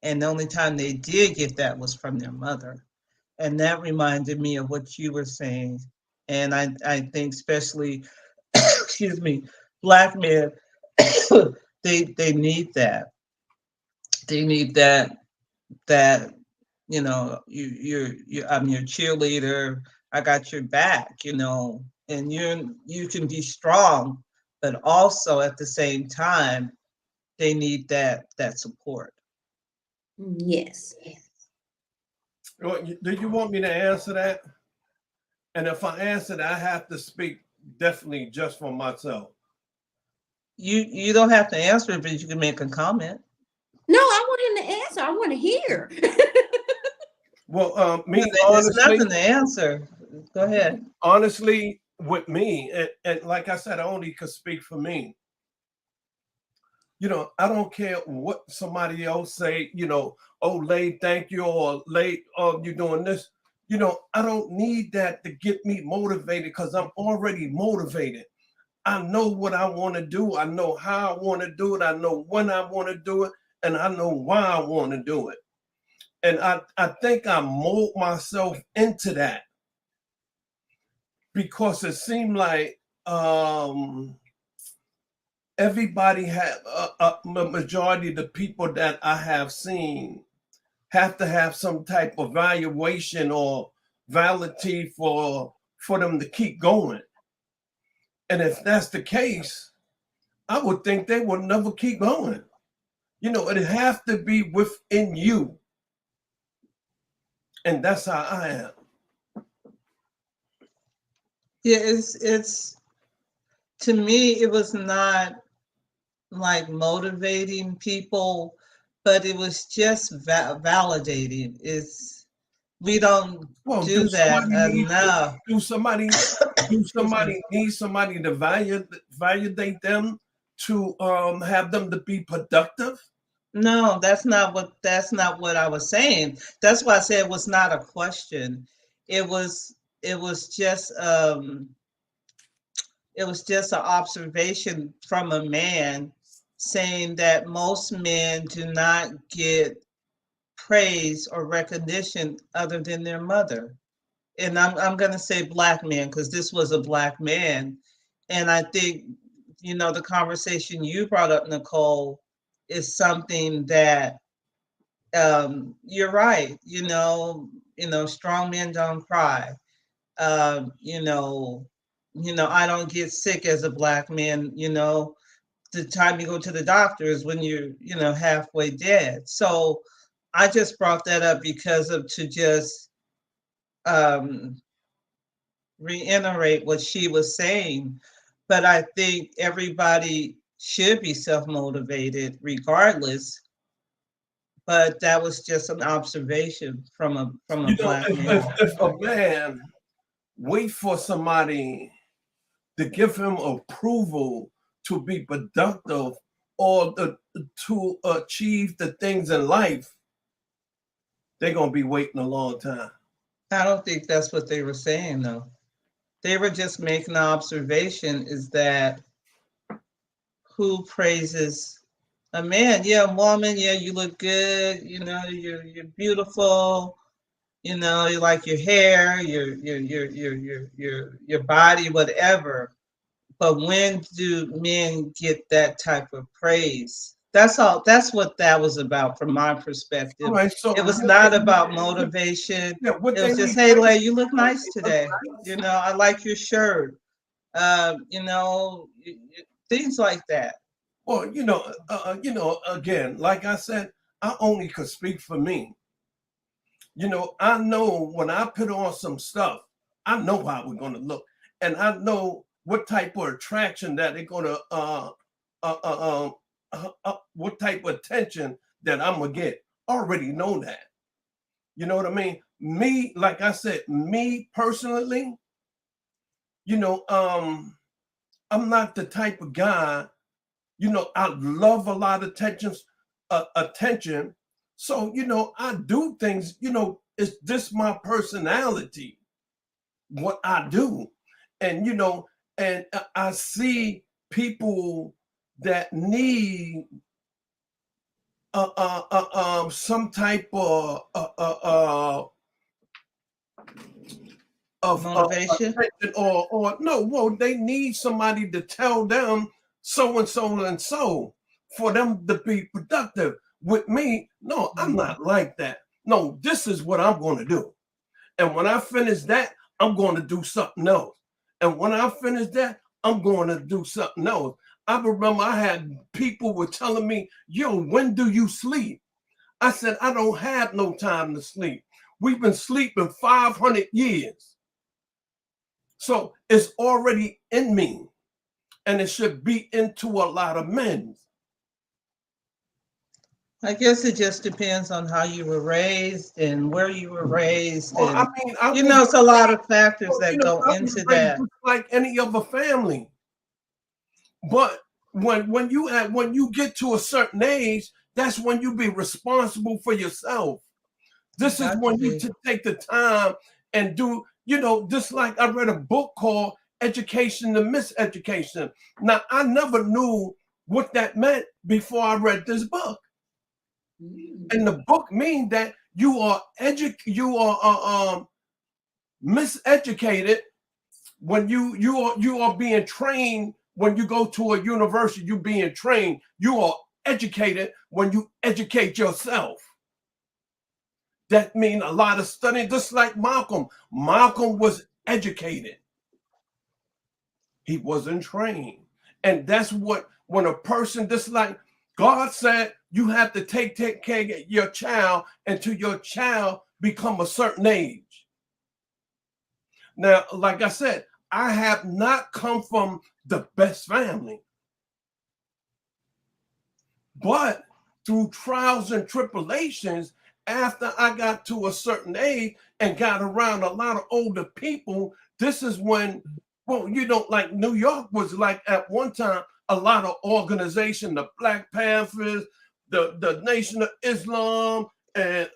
And the only time they did get that was from their mother, and that reminded me of what you were saying. And I think especially, excuse me, Black men, they need that. They need that I'm your cheerleader. I got your back, and you can be strong, but also at the same time, they need that support. Yes. Do you want me to answer that? And if I answer that, I have to speak definitely just for myself. You don't have to answer it, but you can make a comment. No, I want him to answer. I want to hear. Well, me There's honestly, nothing to answer. Go ahead. honestly, with me, and like I said, I only could speak for me. I don't care what somebody else say, oh, Lay, thank you, or Lay, oh, you doing this. I don't need that to get me motivated, because I'm already motivated. I know what I want to do. I know how I want to do it. I know when I want to do it, and I know why I want to do it. And I think I mold myself into that, because it seemed like everybody have a majority of the people that I have seen have to have some type of valuation or validity for them to keep going. And if that's the case, I would think they would never keep going. It has to be within you. And that's how I am. Yeah, it's to me, it was not like motivating people, but it was just validating. We don't Well, do that enough. do somebody need somebody to validate them to have them to be productive? No, that's not what I was saying. That's why I said it was not a question. It was just it was just an observation from a man saying that most men do not get praise or recognition other than their mother. And I'm going to say black man because this was a black man. And I think, you know, the conversation you brought up, Nycole, is something that you're right. You know, strong men don't cry. Um, you know, I don't get sick as a black man. You know, the time you go to the doctor is when you're, you know, halfway dead. So I just brought that up because of to just um, reiterate what she was saying. But I think everybody should be self motivated regardless. But that was just an observation from a You know, black man. if a man wait for somebody to give him approval to be productive or to achieve the things in life, they're gonna be waiting a long time. I don't think that's what they were saying though. They were just making an observation is that who praises a man? Yeah, a woman, yeah, you look good, you know, you're beautiful, you know, you like your hair, your body, whatever. But when do men get that type of praise? That's all. That's what that was about from my All perspective. right, so It was not about motivation. yeah, what It they was just, need hey, praise Lay, you look for, nice today. You know, I like your shirt. You know, things like that. well, again, like I said, I only could speak for me. You know, I know when I put on some stuff, I know how we're gonna look, and I know what type of attraction that they're gonna what type of attention that I'm gonna get. Already know that. You know what I mean? Me, like I said, me personally, you know, I'm not the type of guy. You know, I love a lot of attention. So, you know, I do things, you know, it's this my personality, what I do. And, you know, and I see people that need some type of Motivation. attention or no, well, they need somebody to tell them so and so and so for them to be productive. With me, no, I'm not like that. No, this is what I'm going to do. And when I finish that, I'm going to do something else. And when I finish that, I'm going to do something else. I remember I had people were telling me, yo, when do you sleep? I said, I don't have no time to sleep. We've been sleeping 500 years. So it's already in me, and it should be into a lot of men. I guess it just depends on how you were raised and where you were raised, Well, I and mean, I you was, know, it's a lot of factors well, that go I was into raised that. just like any other family. But when you get to a certain age, that's when you be responsible for yourself. This is Got to when you be. take the time and do, you know, just like I read a book called Education to Miseducation. Now, I never knew what that meant before I read this book. And the book means that you are miseducated when you are being trained. When you go to a university, you're being trained. You are educated when you educate yourself. That means a lot of studying, just like Malcolm. Malcolm was educated. He wasn't trained. And that's what, when a person, just like God said, you have to take care of your child until your child become a certain age. Now, like I said, I have not come from the best family. But through trials and tribulations, after I got to a certain age and got around a lot of older people, this is when, well, you know, like New York was like at one time a lot of organization, the Black Panthers, the Nation of Islam, and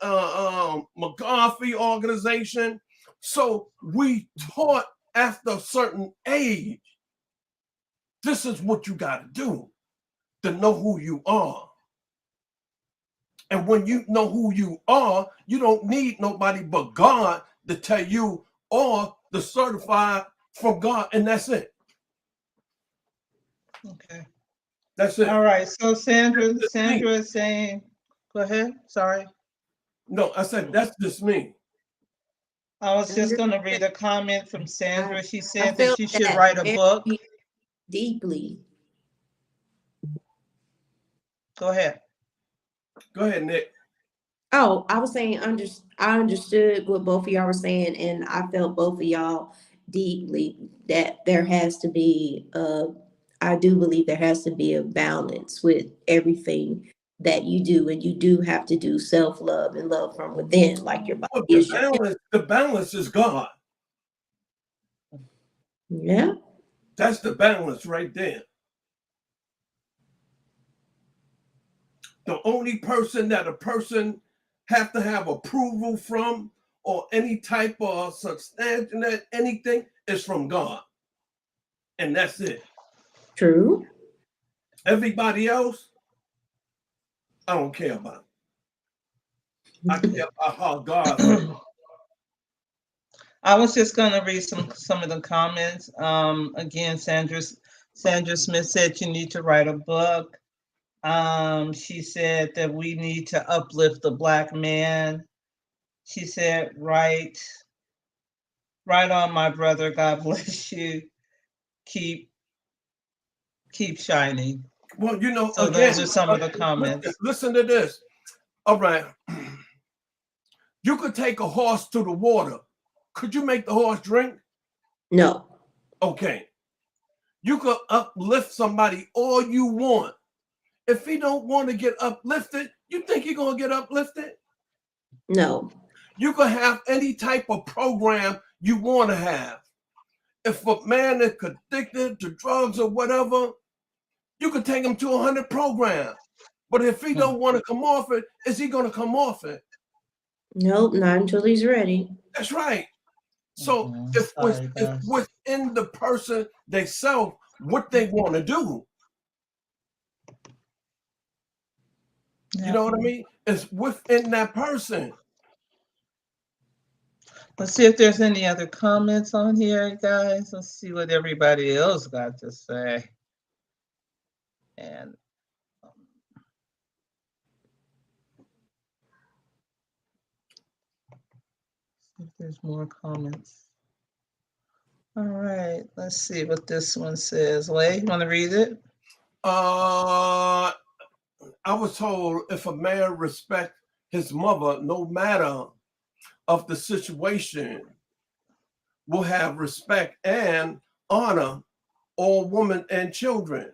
McCarthy organization. So we taught after a certain age, this is what you got to do. to know who you are. And when you know who you are, you don't need nobody but God to tell you or the certified from God, and that's it. Okay. That's it. All right. So Sandra That's me. is saying, go ahead. Sorry. No, I said that's just me. I was just going to read a comment from Sandra. She I said that felt she should that write a very book. deeply. Go ahead. Go ahead, Nick. Oh, I was saying, I understood what both of y'all were saying, and I felt both of y'all deeply that there has to be I do believe there has to be a balance with everything that you do, and you do have to do self-love and love from within, like your body Well, is your the balance is God. yeah. That's the balance right there. The only person that a person have to have approval from or any type of substantial anything is from God. And that's it. True. Everybody else, I don't care about. I care about how God. I was just going to read some of the comments. Again, Sandra Smith said you need to write a book. She said that we need to uplift the Black man. She said, right on, my brother. God bless you. Keep shining. Well, you know, So again, those are some of the comments. listen to this. All right. You could take a horse to the water. Could you make the horse drink? No. Okay. You could uplift somebody all you want. If he don't want to get uplifted, you think he's going to get uplifted? No. You could have any type of program you want to have. If a man is addicted to drugs or whatever, you could take him to 100 programs. But if he don't want to come off it, is he going to come off it? Nope, not until he's ready. That's right. So if within the person themselves what they want to do, you know what I mean? It's within that person. Let's see if there's any other comments on here, guys. Let's see what everybody else got to say. And see if there's more comments. All right, let's see what this one says. Lay, you want to read it? I was told if a man respect his mother, no matter of the situation, will have respect and honor all women and children.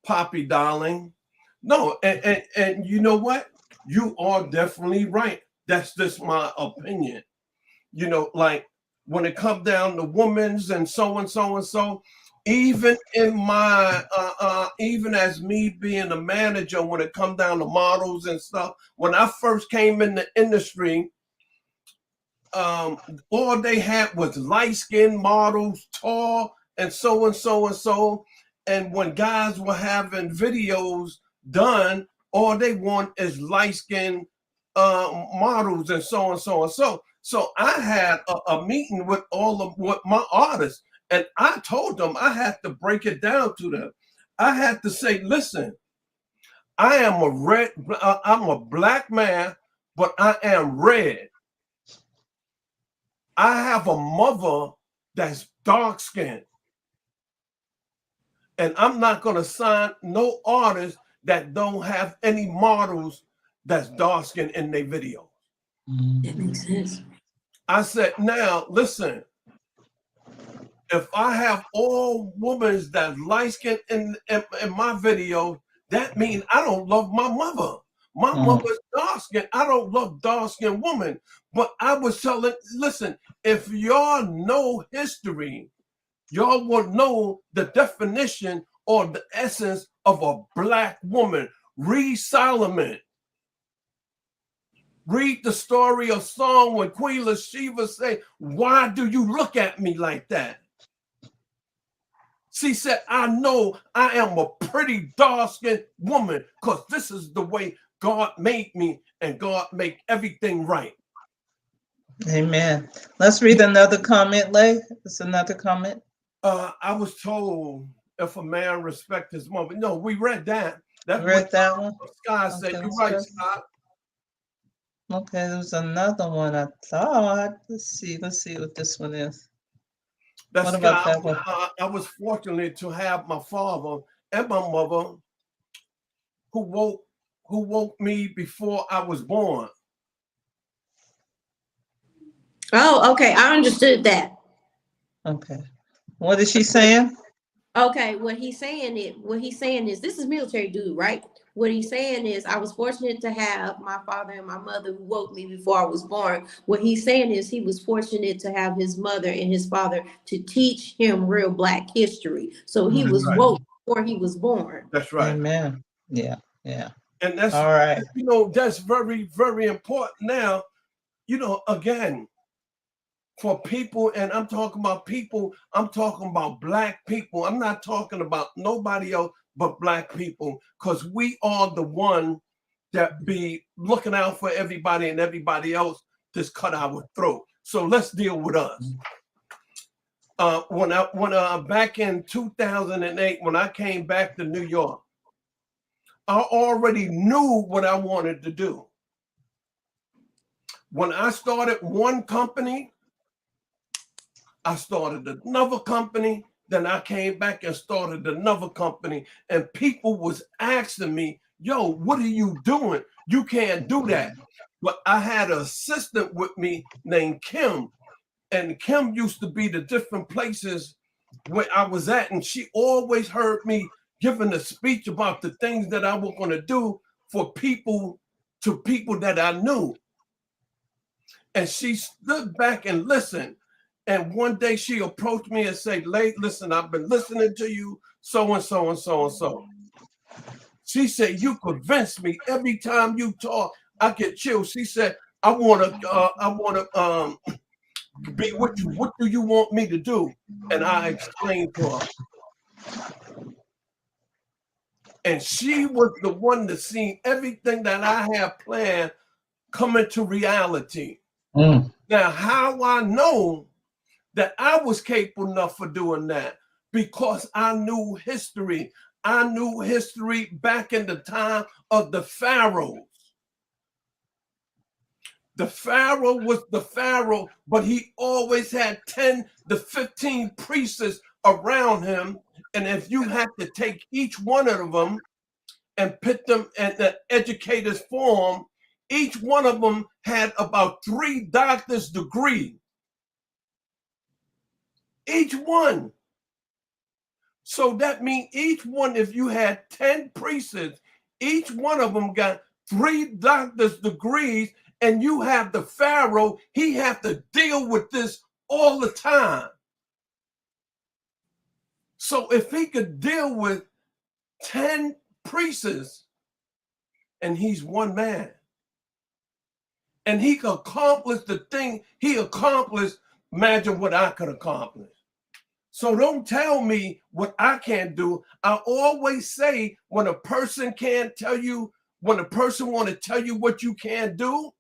Poppy, darling. No, and you know what? You are definitely right. That's just my opinion. You know, like when it comes down to women's and so and so and so, even in my even as me being a manager, when it comes down to models and stuff, when I first came in the industry, all they had was light-skinned models, tall, and so and so and so. And when guys were having videos done, all they want is light-skinned models and so and so and so. So I had a meeting with all of what my artists, and I told them I had to break it down to them. I had to say, listen, I am I'm a black man, but I am red. I have a mother that's dark skinned. And I'm not going to sign no artists that don't have any models that's dark skinned in their video. That makes sense. I said, now listen, if I have all women that's light skinned in my video, that means I don't love my mother. My mother's dark skinned. I don't love dark skinned women. But I was telling, listen, if y'all know history, y'all will know the definition or the essence of a black woman. Read Solomon. Read the story of Song when Queen Latifah say, why do you look at me like that? She said, I know I am a pretty dark-skinned woman because this is the way God made me, and God make everything right. Amen. Let's read another comment, Lay. It's another comment. I was told if a man respect his mother. No, we read that. That's Read what that one. Scott said. Okay, You're let's right, go. Scott. Okay, there's another one I thought. Let's see what this one is. That's What about Scott. that one? I was fortunate to have my father and my mother who woke me before I was born. Oh, okay. I understood that. Okay. What is she saying? Okay, what he's saying is this is military dude, right? What he's saying is I was fortunate to have my father and my mother who woke me before I was born. What he's saying is he was fortunate to have his mother and his father to teach him real Black history. So he was woke before he was born. That's right. Amen. Yeah, yeah. And that's all right. That's very, very important. Now, again, for people, and I'm talking about people, I'm talking about Black people. I'm not talking about nobody else but Black people, because we are the one that be looking out for everybody, and everybody else just cut our throat. So let's deal with us. When back in 2008, when I came back to New York, I already knew what I wanted to do. When I started one company, I started another company, then I came back and started another company, and people was asking me, yo, what are you doing? You can't do that. But I had an assistant with me named Kim, and Kim used to be the different places where I was at, and she always heard me giving a speech about the things that I was going to do for people, to people that I knew. And she stood back and listened. And one day she approached me and said, listen, I've been listening to you, so and so and so and so. She said, you convince me. Every time you talk, I get chills. She said, I want to be with you. What do you want me to do? And I explained to her. And she was the one to see everything that I have planned come into reality. Now, how I know that I was capable enough for doing that? Because I knew history. I knew history back in the time of the pharaohs. The pharaoh was the pharaoh, but he always had 10 to 15 priests around him. And if you had to take each one of them and put them in the educator's form, each one of them had about 3 doctor's degrees. Each one. So that means each one, if you had 10 priests, each one of them got 3 doctor's degrees, and you have the pharaoh, he have to deal with this all the time. So if he could deal with 10 priests, and he's one man, and he could accomplish the thing he accomplished, imagine what I could accomplish. So don't tell me what I can't do. I always say, when a person can't tell you, when a person want to tell you what you can't do,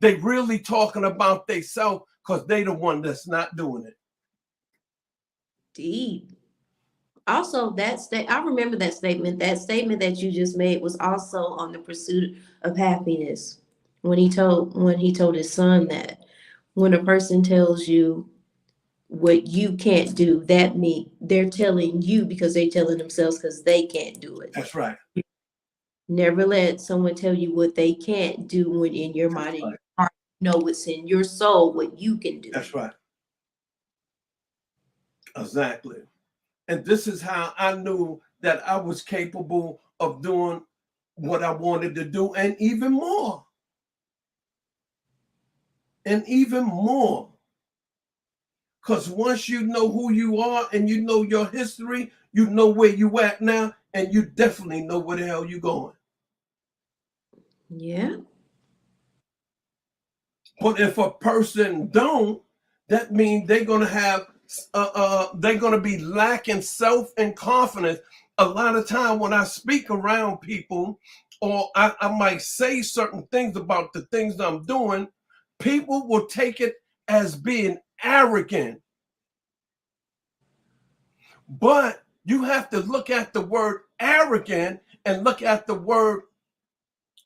they really talking about themselves, because they the one that's not doing it. Deep. Also, I remember that statement. That statement that you just made was also on the pursuit of happiness. When he told his son that when a person tells you what you can't do, that means they're telling you because they're telling themselves because they can't do it. That's right. Never let someone tell you what they can't do when in your mind and your heart, you know what's in your soul, what you can do. That's right. Exactly. And this is how I knew that I was capable of doing what I wanted to do, and even more. And even more. Because once you know who you are and you know your history, you know where you at now, and you definitely know where the hell you going. Yeah. But if a person don't, that means they're going to have they're going to be lacking self and confidence. A lot of time when I speak around people, or I might say certain things about the things that I'm doing, people will take it as being arrogant. But you have to look at the word arrogant and look at the word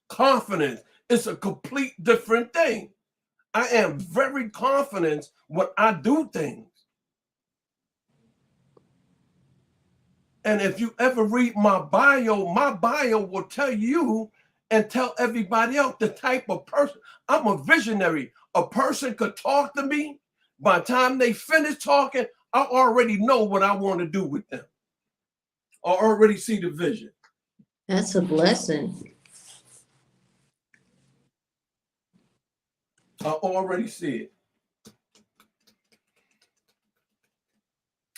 confidence. It's a complete different thing. I am very confident when I do things. And if you ever read my bio will tell you and tell everybody else the type of person. I'm a visionary. A person could talk to me. By the time they finish talking, I already know what I want to do with them. I already see the vision. That's a blessing. I already see it.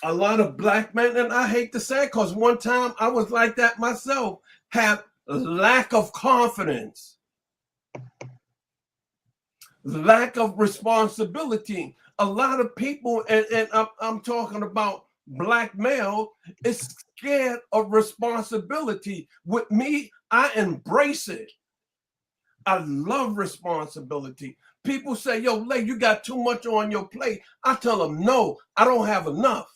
A lot of black men, and I hate to say it because one time I was like that myself, have lack of confidence, lack of responsibility. A lot of people, and I'm talking about black male, is scared of responsibility. With me, I embrace it. I love responsibility. People say, yo, Lay, you got too much on your plate. I tell them, no, I don't have enough.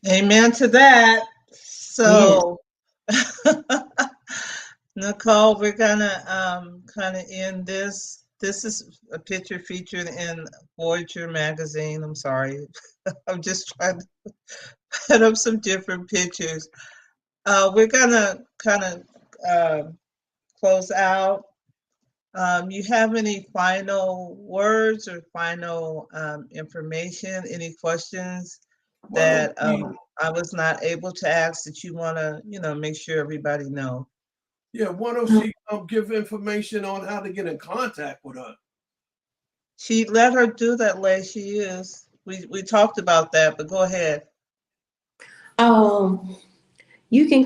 Amen to that. So, Nycole, we're gonna kind of end this. This is a picture featured in Voyager magazine. I'm sorry, I'm just trying to put up some different pictures. We're gonna kind of close out. You have any final words or final information? Any questions that I was not able to ask that you want to, make sure everybody know? Yeah, why don't she give information on how to get in contact with her? She let her do that, Lay. She is. We talked about that, but go ahead. You can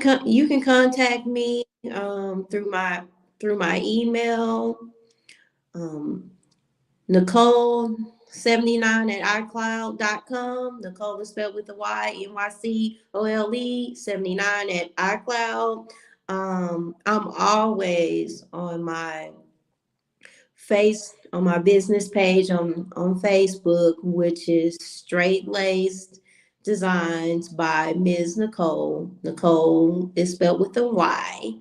contact me through my email, Nycole79 at iCloud.com. Nycole is spelled with a Y, Nycole 79 at iCloud. I'm always on my on my business page on Facebook, which is Straight Laced Designs by Ms. Nycole. Nycole is spelled with a Y,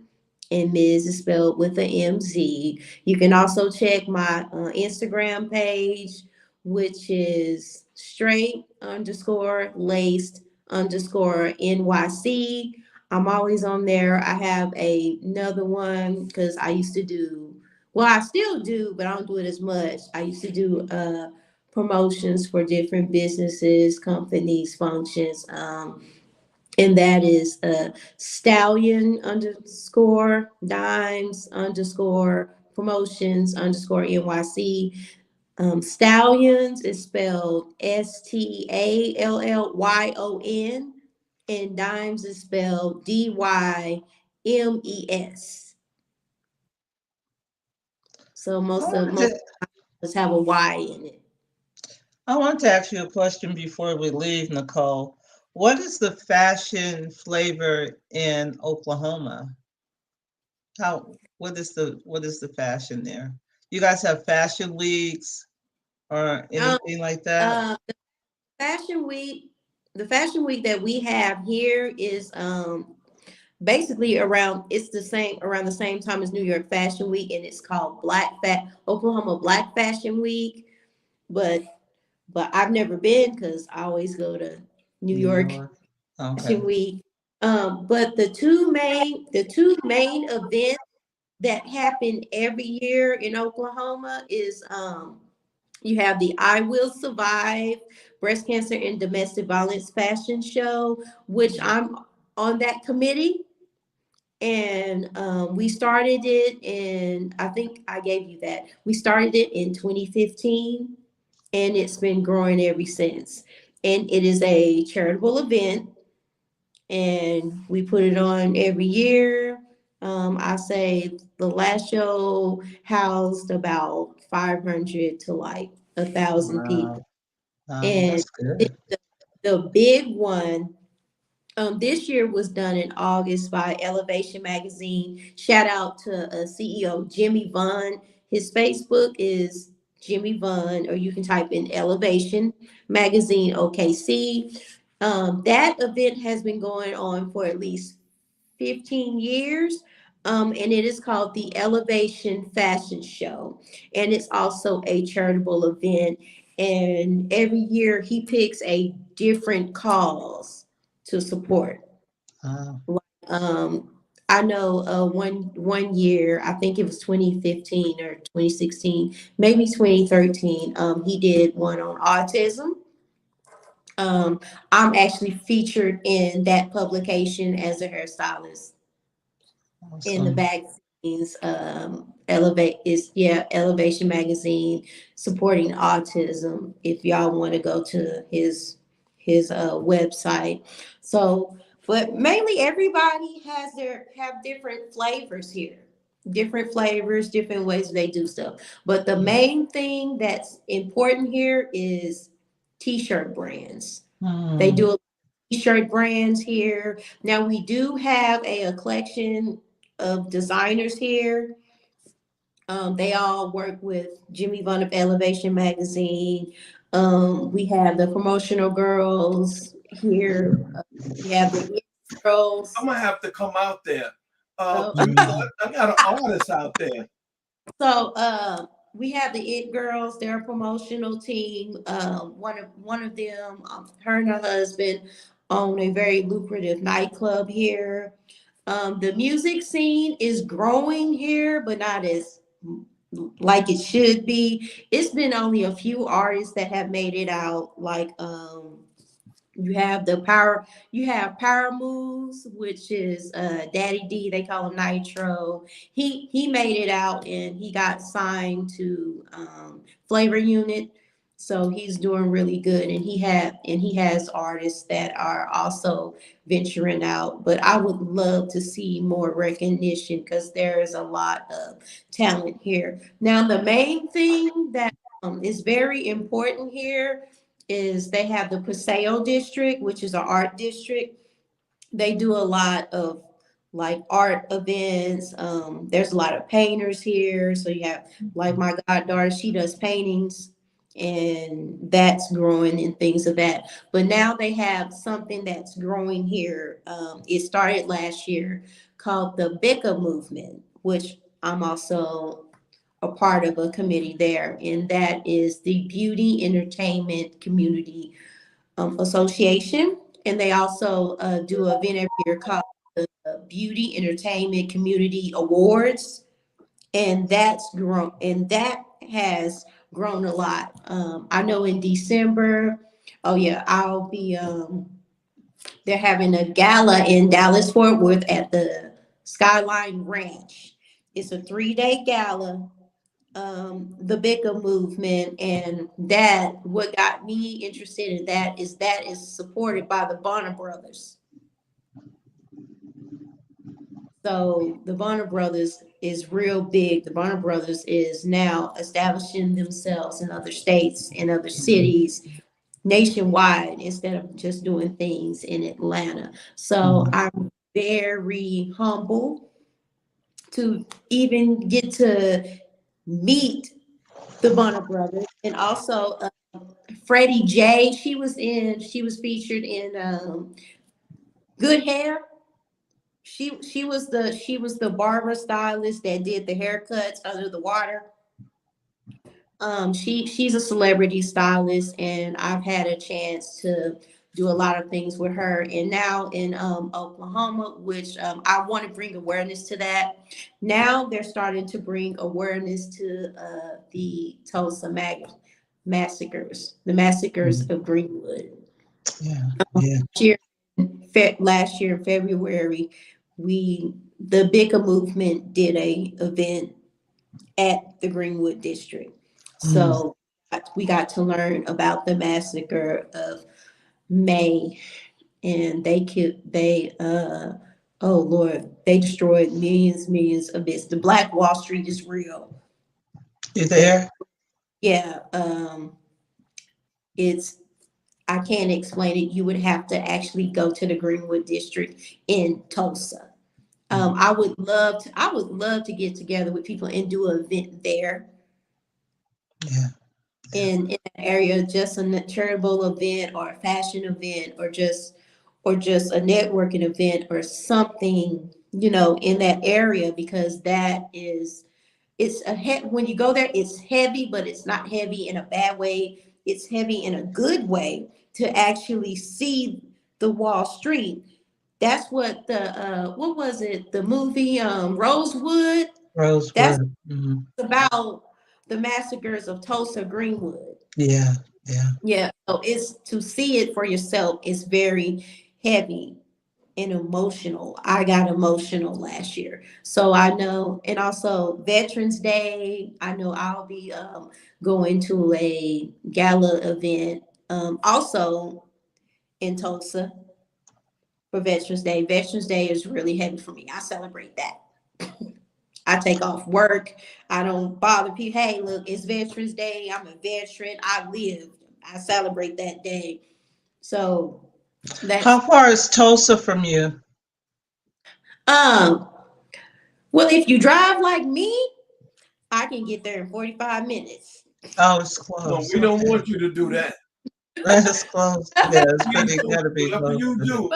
and Ms. is spelled with a MZ. You can also check my Instagram page, which is straight_laced_NYC. I'm always on there. I have another one because I used to do, well, I still do, but I don't do it as much. I used to do promotions for different businesses, companies, functions. And that is stallion_dimes_promotions_NYC. Stallions is spelled STALLYON, and dimes is spelled DYMES. So most of us have a Y in it. I want to ask you a question before we leave, Nycole. What is the fashion flavor in Oklahoma? What is the fashion there? You guys have fashion weeks or anything like that? The fashion week that we have here is basically around the same time as New York Fashion Week, and it's called Oklahoma Black Fashion Week. But I've never been because I always go to New York Fashion Week. But the two main events that happen every year in Oklahoma is you have the I Will Survive Breast Cancer and Domestic Violence Fashion Show, which I'm on that committee. And we started it in, I think I gave you that. We started it in 2015, and it's been growing ever since. And it is a charitable event, and we put it on every year. I say the last show housed about 500 to like 1,000 people. Wow, And that's good. the big one this year was done in August by Elevation Magazine. Shout out to CEO Jimmy Vaughn. His Facebook is Jimmy Vaughn, or you can type in Elevation Magazine OKC. That event has been going on for at least 15 years. And it is called the Elevation Fashion Show. And it's also a charitable event. And every year he picks a different cause to support. Wow. Um, I know one year, I think it was 2015 or 2016, maybe 2013, he did one on autism. I'm actually featured in that publication as a hairstylist in the Awesome. magazines. Elevation Magazine supporting autism. If y'all want to go to his website. So, but mainly everybody have different flavors here. Different flavors, different ways they do stuff. But the main thing that's important here is t-shirt brands. They Mm. do a t-shirt brands here. Now we do have a collection of designers here. They all work with Jimmy Vaughn of Elevation Magazine. We have the promotional girls here. We have the It girls. I'm gonna have to come out there. Oh, I got an artist out there. So we have the It Girls, they're a promotional team. One of them, her and her husband own a very lucrative nightclub here. The music scene is growing here, but not as like it should be. It's been only a few artists that have made it out, like you have Power Moves, which is Daddy D, they call him Nitro. He made it out and he got signed to Flavor Unit. So he's doing really good, and he has artists that are also venturing out. But I would love to see more recognition because there is a lot of talent here. Now, the main thing that is very important here is they have the Paseo district, which is an art district. They do a lot of like art events. There's a lot of painters here. So you have like my goddaughter, she does paintings and that's growing and things of that. But now they have something that's growing here. It started last year called the Becca movement, which I'm also a part of a committee there, and that is the Beauty Entertainment Community Association. And they also do an event every year called the Beauty Entertainment Community Awards, and that's grown, and that has grown a lot. I know in December, oh yeah, I'll be. They're having a gala in Dallas Fort Worth at the Skyline Ranch. It's a 3-day gala, the Becca movement, and that what got me interested in that is supported by the Bonner Brothers. So the Bonner Brothers is real big. The Bonner Brothers is now establishing themselves in other states and other cities nationwide instead of just doing things in Atlanta. So I'm very humble to even get to meet the Bonner Brothers, and also Freddie J. She was featured in Good Hair. She was the barber stylist that did the haircuts under the water. She's a celebrity stylist, and I've had a chance to do a lot of things with her. And now in Oklahoma, which I want to bring awareness to that. Now they're starting to bring awareness to the Tulsa massacres, the massacres of Greenwood. Yeah, yeah. Last year in February, the Bicka movement did a event at the Greenwood district. So we got to learn about the massacre of May, and oh Lord, they destroyed millions of business. The Black Wall Street is real. You there? Yeah, it's I can't explain it. You would have to actually go to the Greenwood District in Tulsa. I would love to get together with people and do an event there Yeah. in an area, just a charitable event or a fashion event or just a networking event or something, in that area, because that is when you go there, it's heavy, but it's not heavy in a bad way. It's heavy in a good way to actually see the Wall Street. That's what what was it? The movie Rosewood. That's Rosewood. Hmm. about the massacres of Tulsa Greenwood. Yeah. Yeah. Yeah, so it's to see it for yourself is very heavy and emotional. I got emotional last year. So I know, and also Veterans Day, I know I'll be going to a gala event also in Tulsa for Veterans Day. Veterans Day is really heavy for me. I celebrate that. I take off work. I don't bother people. Hey, look, it's Veterans Day. I'm a veteran. I lived. I celebrate that day. So that's How far is Tulsa from you? um well, if you drive like me, I can get there in 45 minutes. Oh, it's No, close. we don't Okay. want you to do that. It's close. Yeah, it's Please pretty, do gotta be whatever close. you do.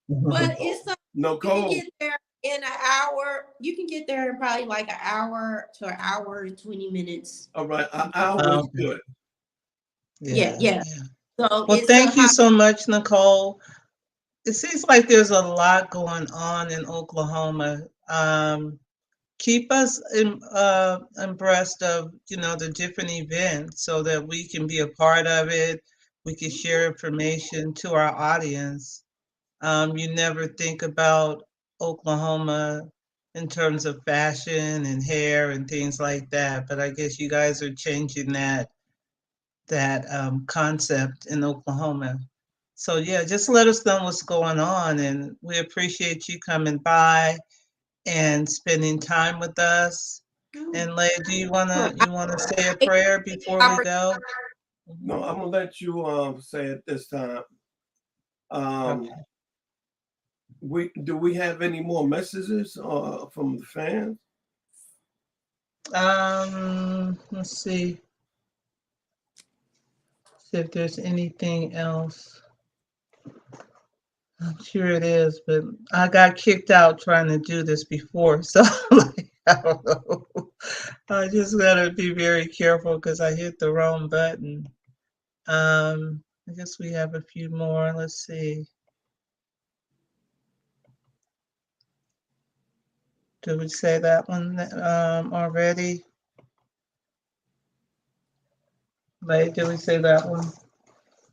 But it's you can Nicole, get there in an hour. You can get there in probably like an hour to an hour and 20 minutes. all right, an hour is Okay. good. Yeah, Yeah. yeah. Yeah. So Well, it's a thank you high. so much, Nicole. It seems like there's a lot going on in Oklahoma. Keep us abreast of the different events so that we can be a part of it. We can share information to our audience. You never think about Oklahoma in terms of fashion and hair and things like that, but I guess you guys are changing that concept in Oklahoma. So yeah, just let us know what's going on, and we appreciate you coming by and spending time with us. And Leigh, do you wanna say a prayer before we go? No, I'm gonna let you say it this time. Um, Okay. we have any more messages from the fans? Let's see if there's anything else. I'm sure it is, but I got kicked out trying to do this before, so like, I don't know. I just gotta be very careful because I hit the wrong button. I guess we have a few more. Let's see. Did we say that one already? Like, did we say that one?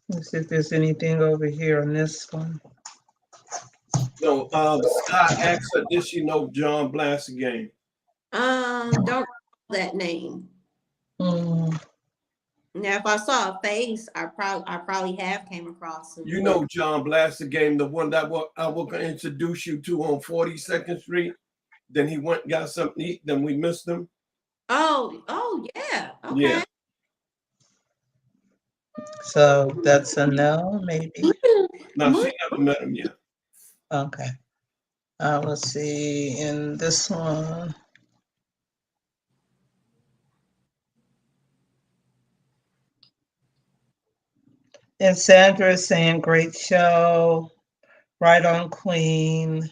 Let's see if there's anything over here on this one. No, Scott asked her, did she know John Blass again? Don't recall that name. Hmm. Now, if I saw a face, I probably have came across him. You know John Blass again, the one that I was gonna introduce you to on 42nd Street. Then he went and got something to eat. Then we missed him. Oh yeah. Yeah. Okay. So that's a no, maybe. Now she never met him yet. Okay. Let's see. In this one, and Sandra is saying, "Great show, right on, Queen."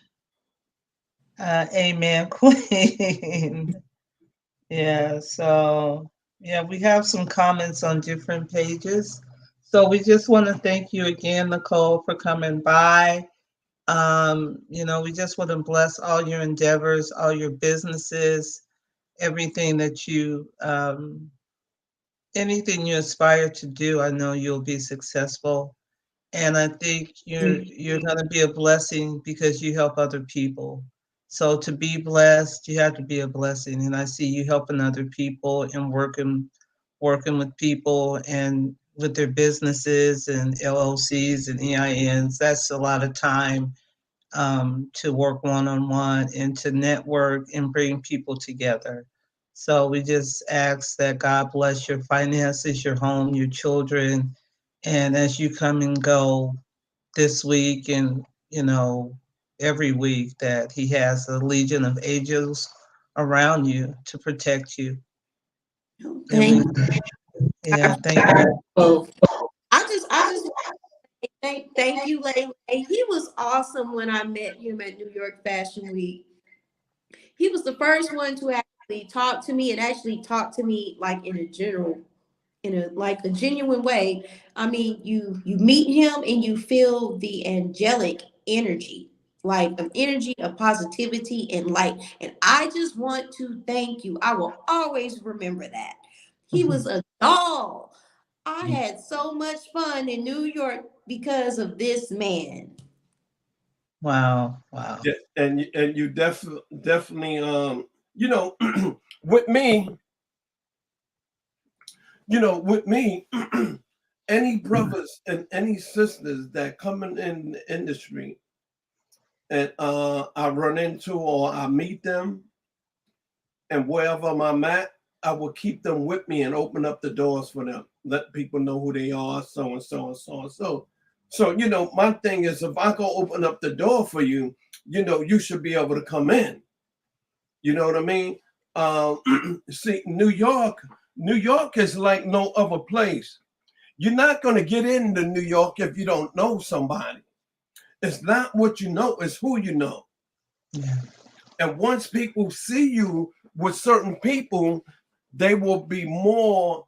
Amen, Queen. Yeah. So yeah, we have some comments on different pages. So we just want to thank you again, Nicole, for coming by. We just want to bless all your endeavors, all your businesses, everything that anything you aspire to do. I know you'll be successful, and I think you're going to be a blessing because you help other people. So to be blessed, you have to be a blessing, and I see you helping other people and working with people and with their businesses and LLCs and EINs. That's a lot of time to work one on one and to network and bring people together. So we just ask that God bless your finances, your home, your children, and as you come and go this week and every week, that He has a legion of angels around you to protect you. And Thank yeah, thank you. you. I just thank you, Layla. He was awesome when I met him at New York Fashion Week. He was the first one to actually talk to me and actually talk to me like in a like a genuine way. I mean, you meet him and you feel the angelic energy, like of energy, of positivity and light. And I just want to thank you. I will always remember that. He was a doll. I had so much fun in New York because of this man. Wow, wow. Yeah, and you definitely you know with me, with me, any brothers and any sisters that coming in the industry and I run into or I meet them, and wherever I'm at, I will keep them with me and open up the doors for them. Let people know who they are, so and so and so and so. So, my thing is, if I go open up the door for you, you should be able to come in. You know what I mean? See, New York is like no other place. You're not going to get into New York if you don't know somebody. It's not what you know, it's who you know. Yeah. And once people see you with certain people, they will be more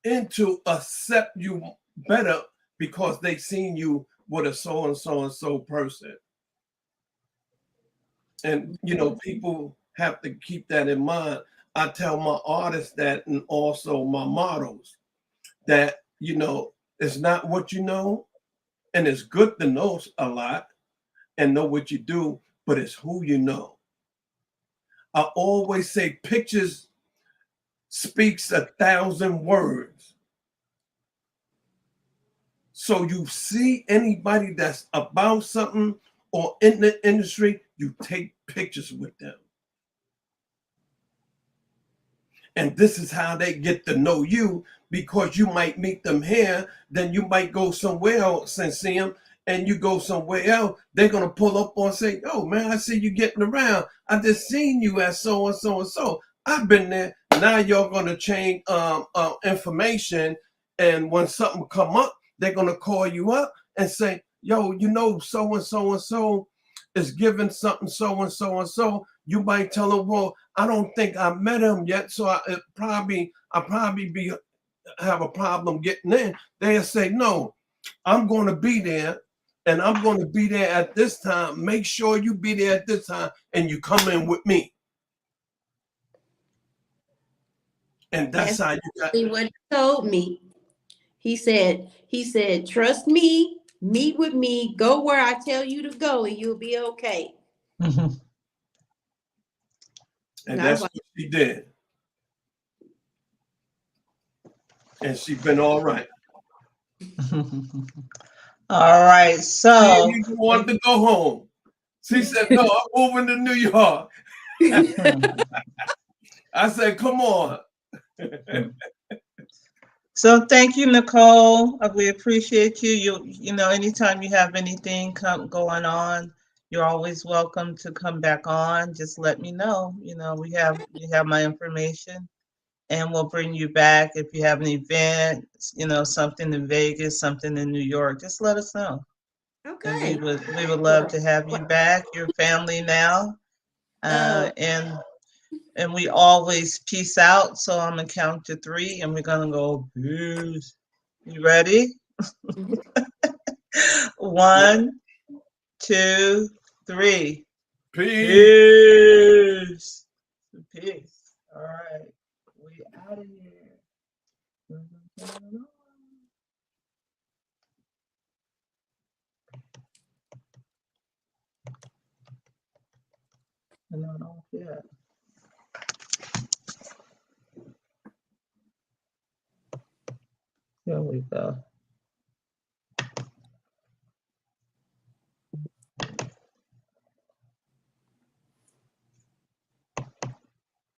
into accept you better because they seen you with a so and so and so person. And people have to keep that in mind. I tell my artists that, and also my models, that it's not what you know, and it's good to know a lot and know what you do, but it's who you know. I always say pictures speaks 1,000 words. So you see anybody that's about something or in the industry, you take pictures with them. And this is how they get to know you, because you might meet them here, then you might go somewhere else and see them, and you go somewhere else, they're going to pull up and say, oh man, I see you getting around. I just seen you at so and so and so. I've been there. Now you're going to change information, and when something come up, they're going to call you up and say, yo, so and so and so is giving something so and so and so. You might tell them, well, I don't think I met him yet, so I probably have a problem getting in. They'll say, no, I'm going to be there, and I'm going to be there at this time. Make sure you be there at this time, and you come in with me. And that's how you got. What he told me. He said, trust me, meet with me, go where I tell you to go, and you'll be okay. Mhm. And that's what she did. And she's been all right. All right, so She wanted to go home. She said, no, I'm moving to New York. I said, come on. so thank you, Nicole. We appreciate you. Anytime you have anything going on, you're always welcome to come back on. Just let me know. You have my information, and we'll bring you back if you have an event. Something in Vegas, something in New York. Just let us know. And Okay. we would love to have you back. Your family now, and we always peace out. So I'm gonna count to 3, and we're gonna go peace. You ready? 1, 2, 3. Peace. Peace. Peace. All right. We out of here. No, yeah. There we go.